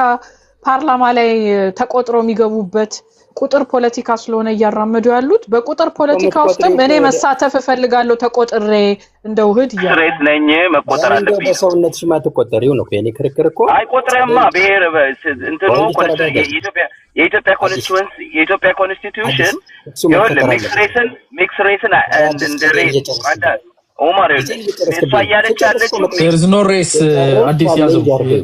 Speaker 6: ፓርላማ ላይ ተቆጥሮ የሚገቡበት ቁጥር ፖለቲካ ስለሆነ እያራመዱ ያሉት በቁጥር ፖለቲካ ውስጥም እኔ መሳተፍ እፈልጋለሁ ተቆጥሬ እንደ ውህድ
Speaker 10: ሬስ ነኝ መቆጠር አለብኝ
Speaker 11: በሰውነትሽ ማትቆጠሪው ነው የኔ ክርክር እኮ
Speaker 10: አይቆጥረማ ብሔር እንትኑ የኢትዮጵያ ኮንስቲቱሽን ይኸውልህ ሚክስ ሬስን እንደ ሬስ ኦማር እሷ እያለች ያለችው
Speaker 3: there's no race አዲስ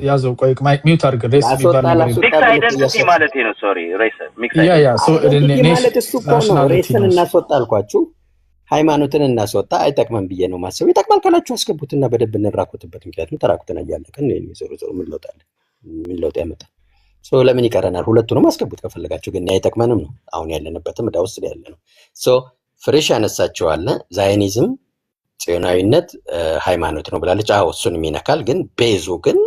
Speaker 3: ያዘው ቆይ ማይክ ሚውት አድርግ ሬስ የሚባል ነገር
Speaker 10: ሚክስ አይደንቲቲ ማለት ነው ሶሪ ሬስ ሚክስ
Speaker 3: ሶ
Speaker 11: ማለት እሱ እኮ ነው ሬስን እናስወጣ አልኳችሁ ሃይማኖትን እናስወጣ አይጠቅመን ብዬ ነው ማሰብ ይጠቅማል ካላችሁ አስገቡትና በደብ እንራቆትበት ምክንያቱም ተራቁተን ያያለከን ነው ዞሮ ምን ለውጥ ያመጣል ሶ ለምን ይቀረናል ሁለቱንም አስገቡት ከፈለጋችሁ ግን አይጠቅመንም ነው አሁን ያለንበትም እዳ ውስጥ ያለ ነው ሶ ፍሬሽ ያነሳቸዋል ዛዮኒዝም ጽዮናዊነት ሃይማኖት ነው ብላለች አዎ እሱንም ይነካል ግን ቤዙ ግን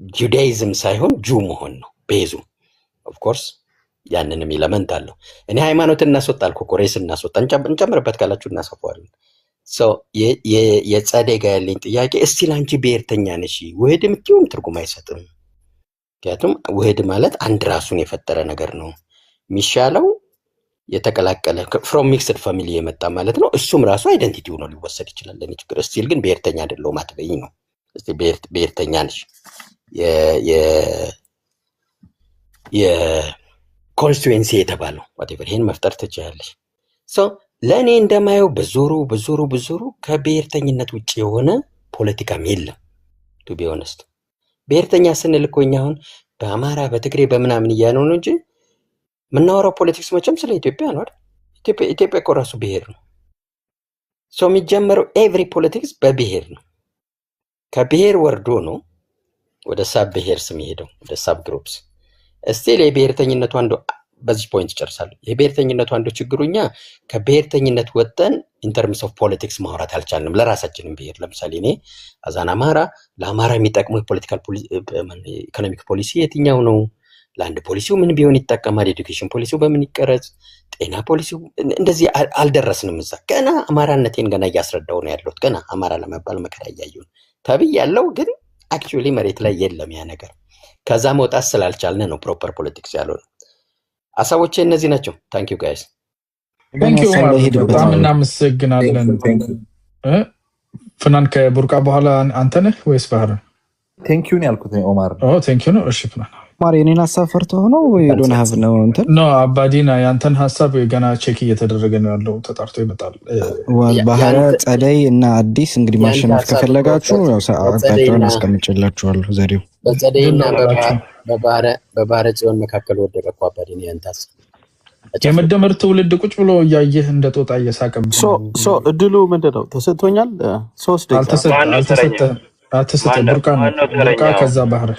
Speaker 11: ጁዳይዝም ሳይሆን ጁ መሆን ነው ቤዙ ኦፍ ኮርስ ያንንም ኤሌመንት አለው እኔ ሃይማኖትን እናስወጣል ኮኮሬስ እናስወጣን እንጨምርበት ካላችሁ እናሰፋዋለን ሶ የጸደጋ ያለኝ ጥያቄ እስቲ ላንቺ ብሔርተኛ ነሽ ውህድ ምትዩም ትርጉም አይሰጥም ምክንያቱም ውህድ ማለት አንድ ራሱን የፈጠረ ነገር ነው የሚሻለው የተቀላቀለ from mixed family የመጣ ማለት ነው እሱም ራሱ አይደንቲቲው ነው ሊወሰድ ይችላል ለኔ ችግር ስቲል ግን ብሔርተኛ አይደለም አትበይኝ ነው እስቲ ብሔርተኛ ነሽ የኮንስቲቱዌንሲ የተባለው whatever ይሄን መፍጠር ትችላለሽ ሶ ለኔ እንደማየው በዙሩ ከብሔርተኝነት ውጪ የሆነ ፖለቲካም የለም to be honest ብሔርተኛ ስንል እኮ እኛ አሁን በአማራ በትግሬ በመናምን እያነው ነው እንጂ ምናወራው ፖለቲክስ መቼም ስለ ኢትዮጵያ ነው አይደል ኢትዮጵያ እኮ ራሱ ብሔር ነው ሶ የሚጀምረው ኤቭሪ ፖለቲክስ በብሔር ነው ከብሔር ወርዶ ነው ወደ ሳብ ብሔር ስም ሄደው ወደ ሳብ ግሩፕስ እስቲል የብሔርተኝነቱ አንዱ በዚህ ፖይንት ጨርሳለሁ የብሔርተኝነቱ አንዱ ችግሩኛ ከብሔርተኝነት ወጥተን ኢን ተርምስ ኦፍ ፖለቲክስ ማውራት አልቻልንም ለራሳችንም ብሔር ለምሳሌ እኔ አዛን አማራ ለአማራ የሚጠቅመው ፖለቲካል ኢኮኖሚክ ፖሊሲ የትኛው ነው ለአንድ ፖሊሲው ምን ቢሆን ይጠቀማል ኤዱኬሽን ፖሊሲው በምን ይቀረጽ ጤና ፖሊሲው እንደዚህ አልደረስንም እዛ ገና አማራነቴን ገና እያስረዳው ነው ያለሁት ገና አማራ ለመባል መከራ እያየሁ ተብይ ያለው ግን አክቹአሊ መሬት ላይ የለም ያ ነገር ከዛ መውጣት ስላልቻልን ነው ፕሮፐር ፖለቲክስ ያለው ሐሳቦቼ እነዚህ ናቸው ታንክ ዩ ጋይስ
Speaker 3: ታንክ ዩ በጣም እናመሰግናለን ፍናን ከቡርቃ በኋላ አንተ ነህ ወይስ ባህር
Speaker 8: ታንክ ዩ ነው ያልኩት ኦማር
Speaker 3: ታንክ ዩ ነው እሺ ፍናን
Speaker 9: ማር የኔን ሐሳብ ፈርተው ነው ወይ ዶን ሃቭ ነው እንትን
Speaker 3: ኖ አባዲና ያንተን ሐሳብ ገና ቼክ እየተደረገ ነው ያለው ተጣርቶ ይመጣል
Speaker 9: ባህረ ጸደይ እና አዲስ እንግዲህ ማሸነፍ ከፈለጋችሁ ያው ሰዓታችሁን አስቀምጬላችኋለሁ ዘዴው
Speaker 11: በጸደይና በባህረ ጽዮን መካከል ወደቀ እኮ አባዲና ያንታስ
Speaker 3: የመደመር ትውልድ ቁጭ ብሎ እያየህ እንደ ጦጣ እየሳቀም
Speaker 4: ሶ እድሉ ምንድነው ተሰጥቶኛል 3 ደቂቃ
Speaker 3: አልተሰጠ ቡርቃ ከዛ ባህረ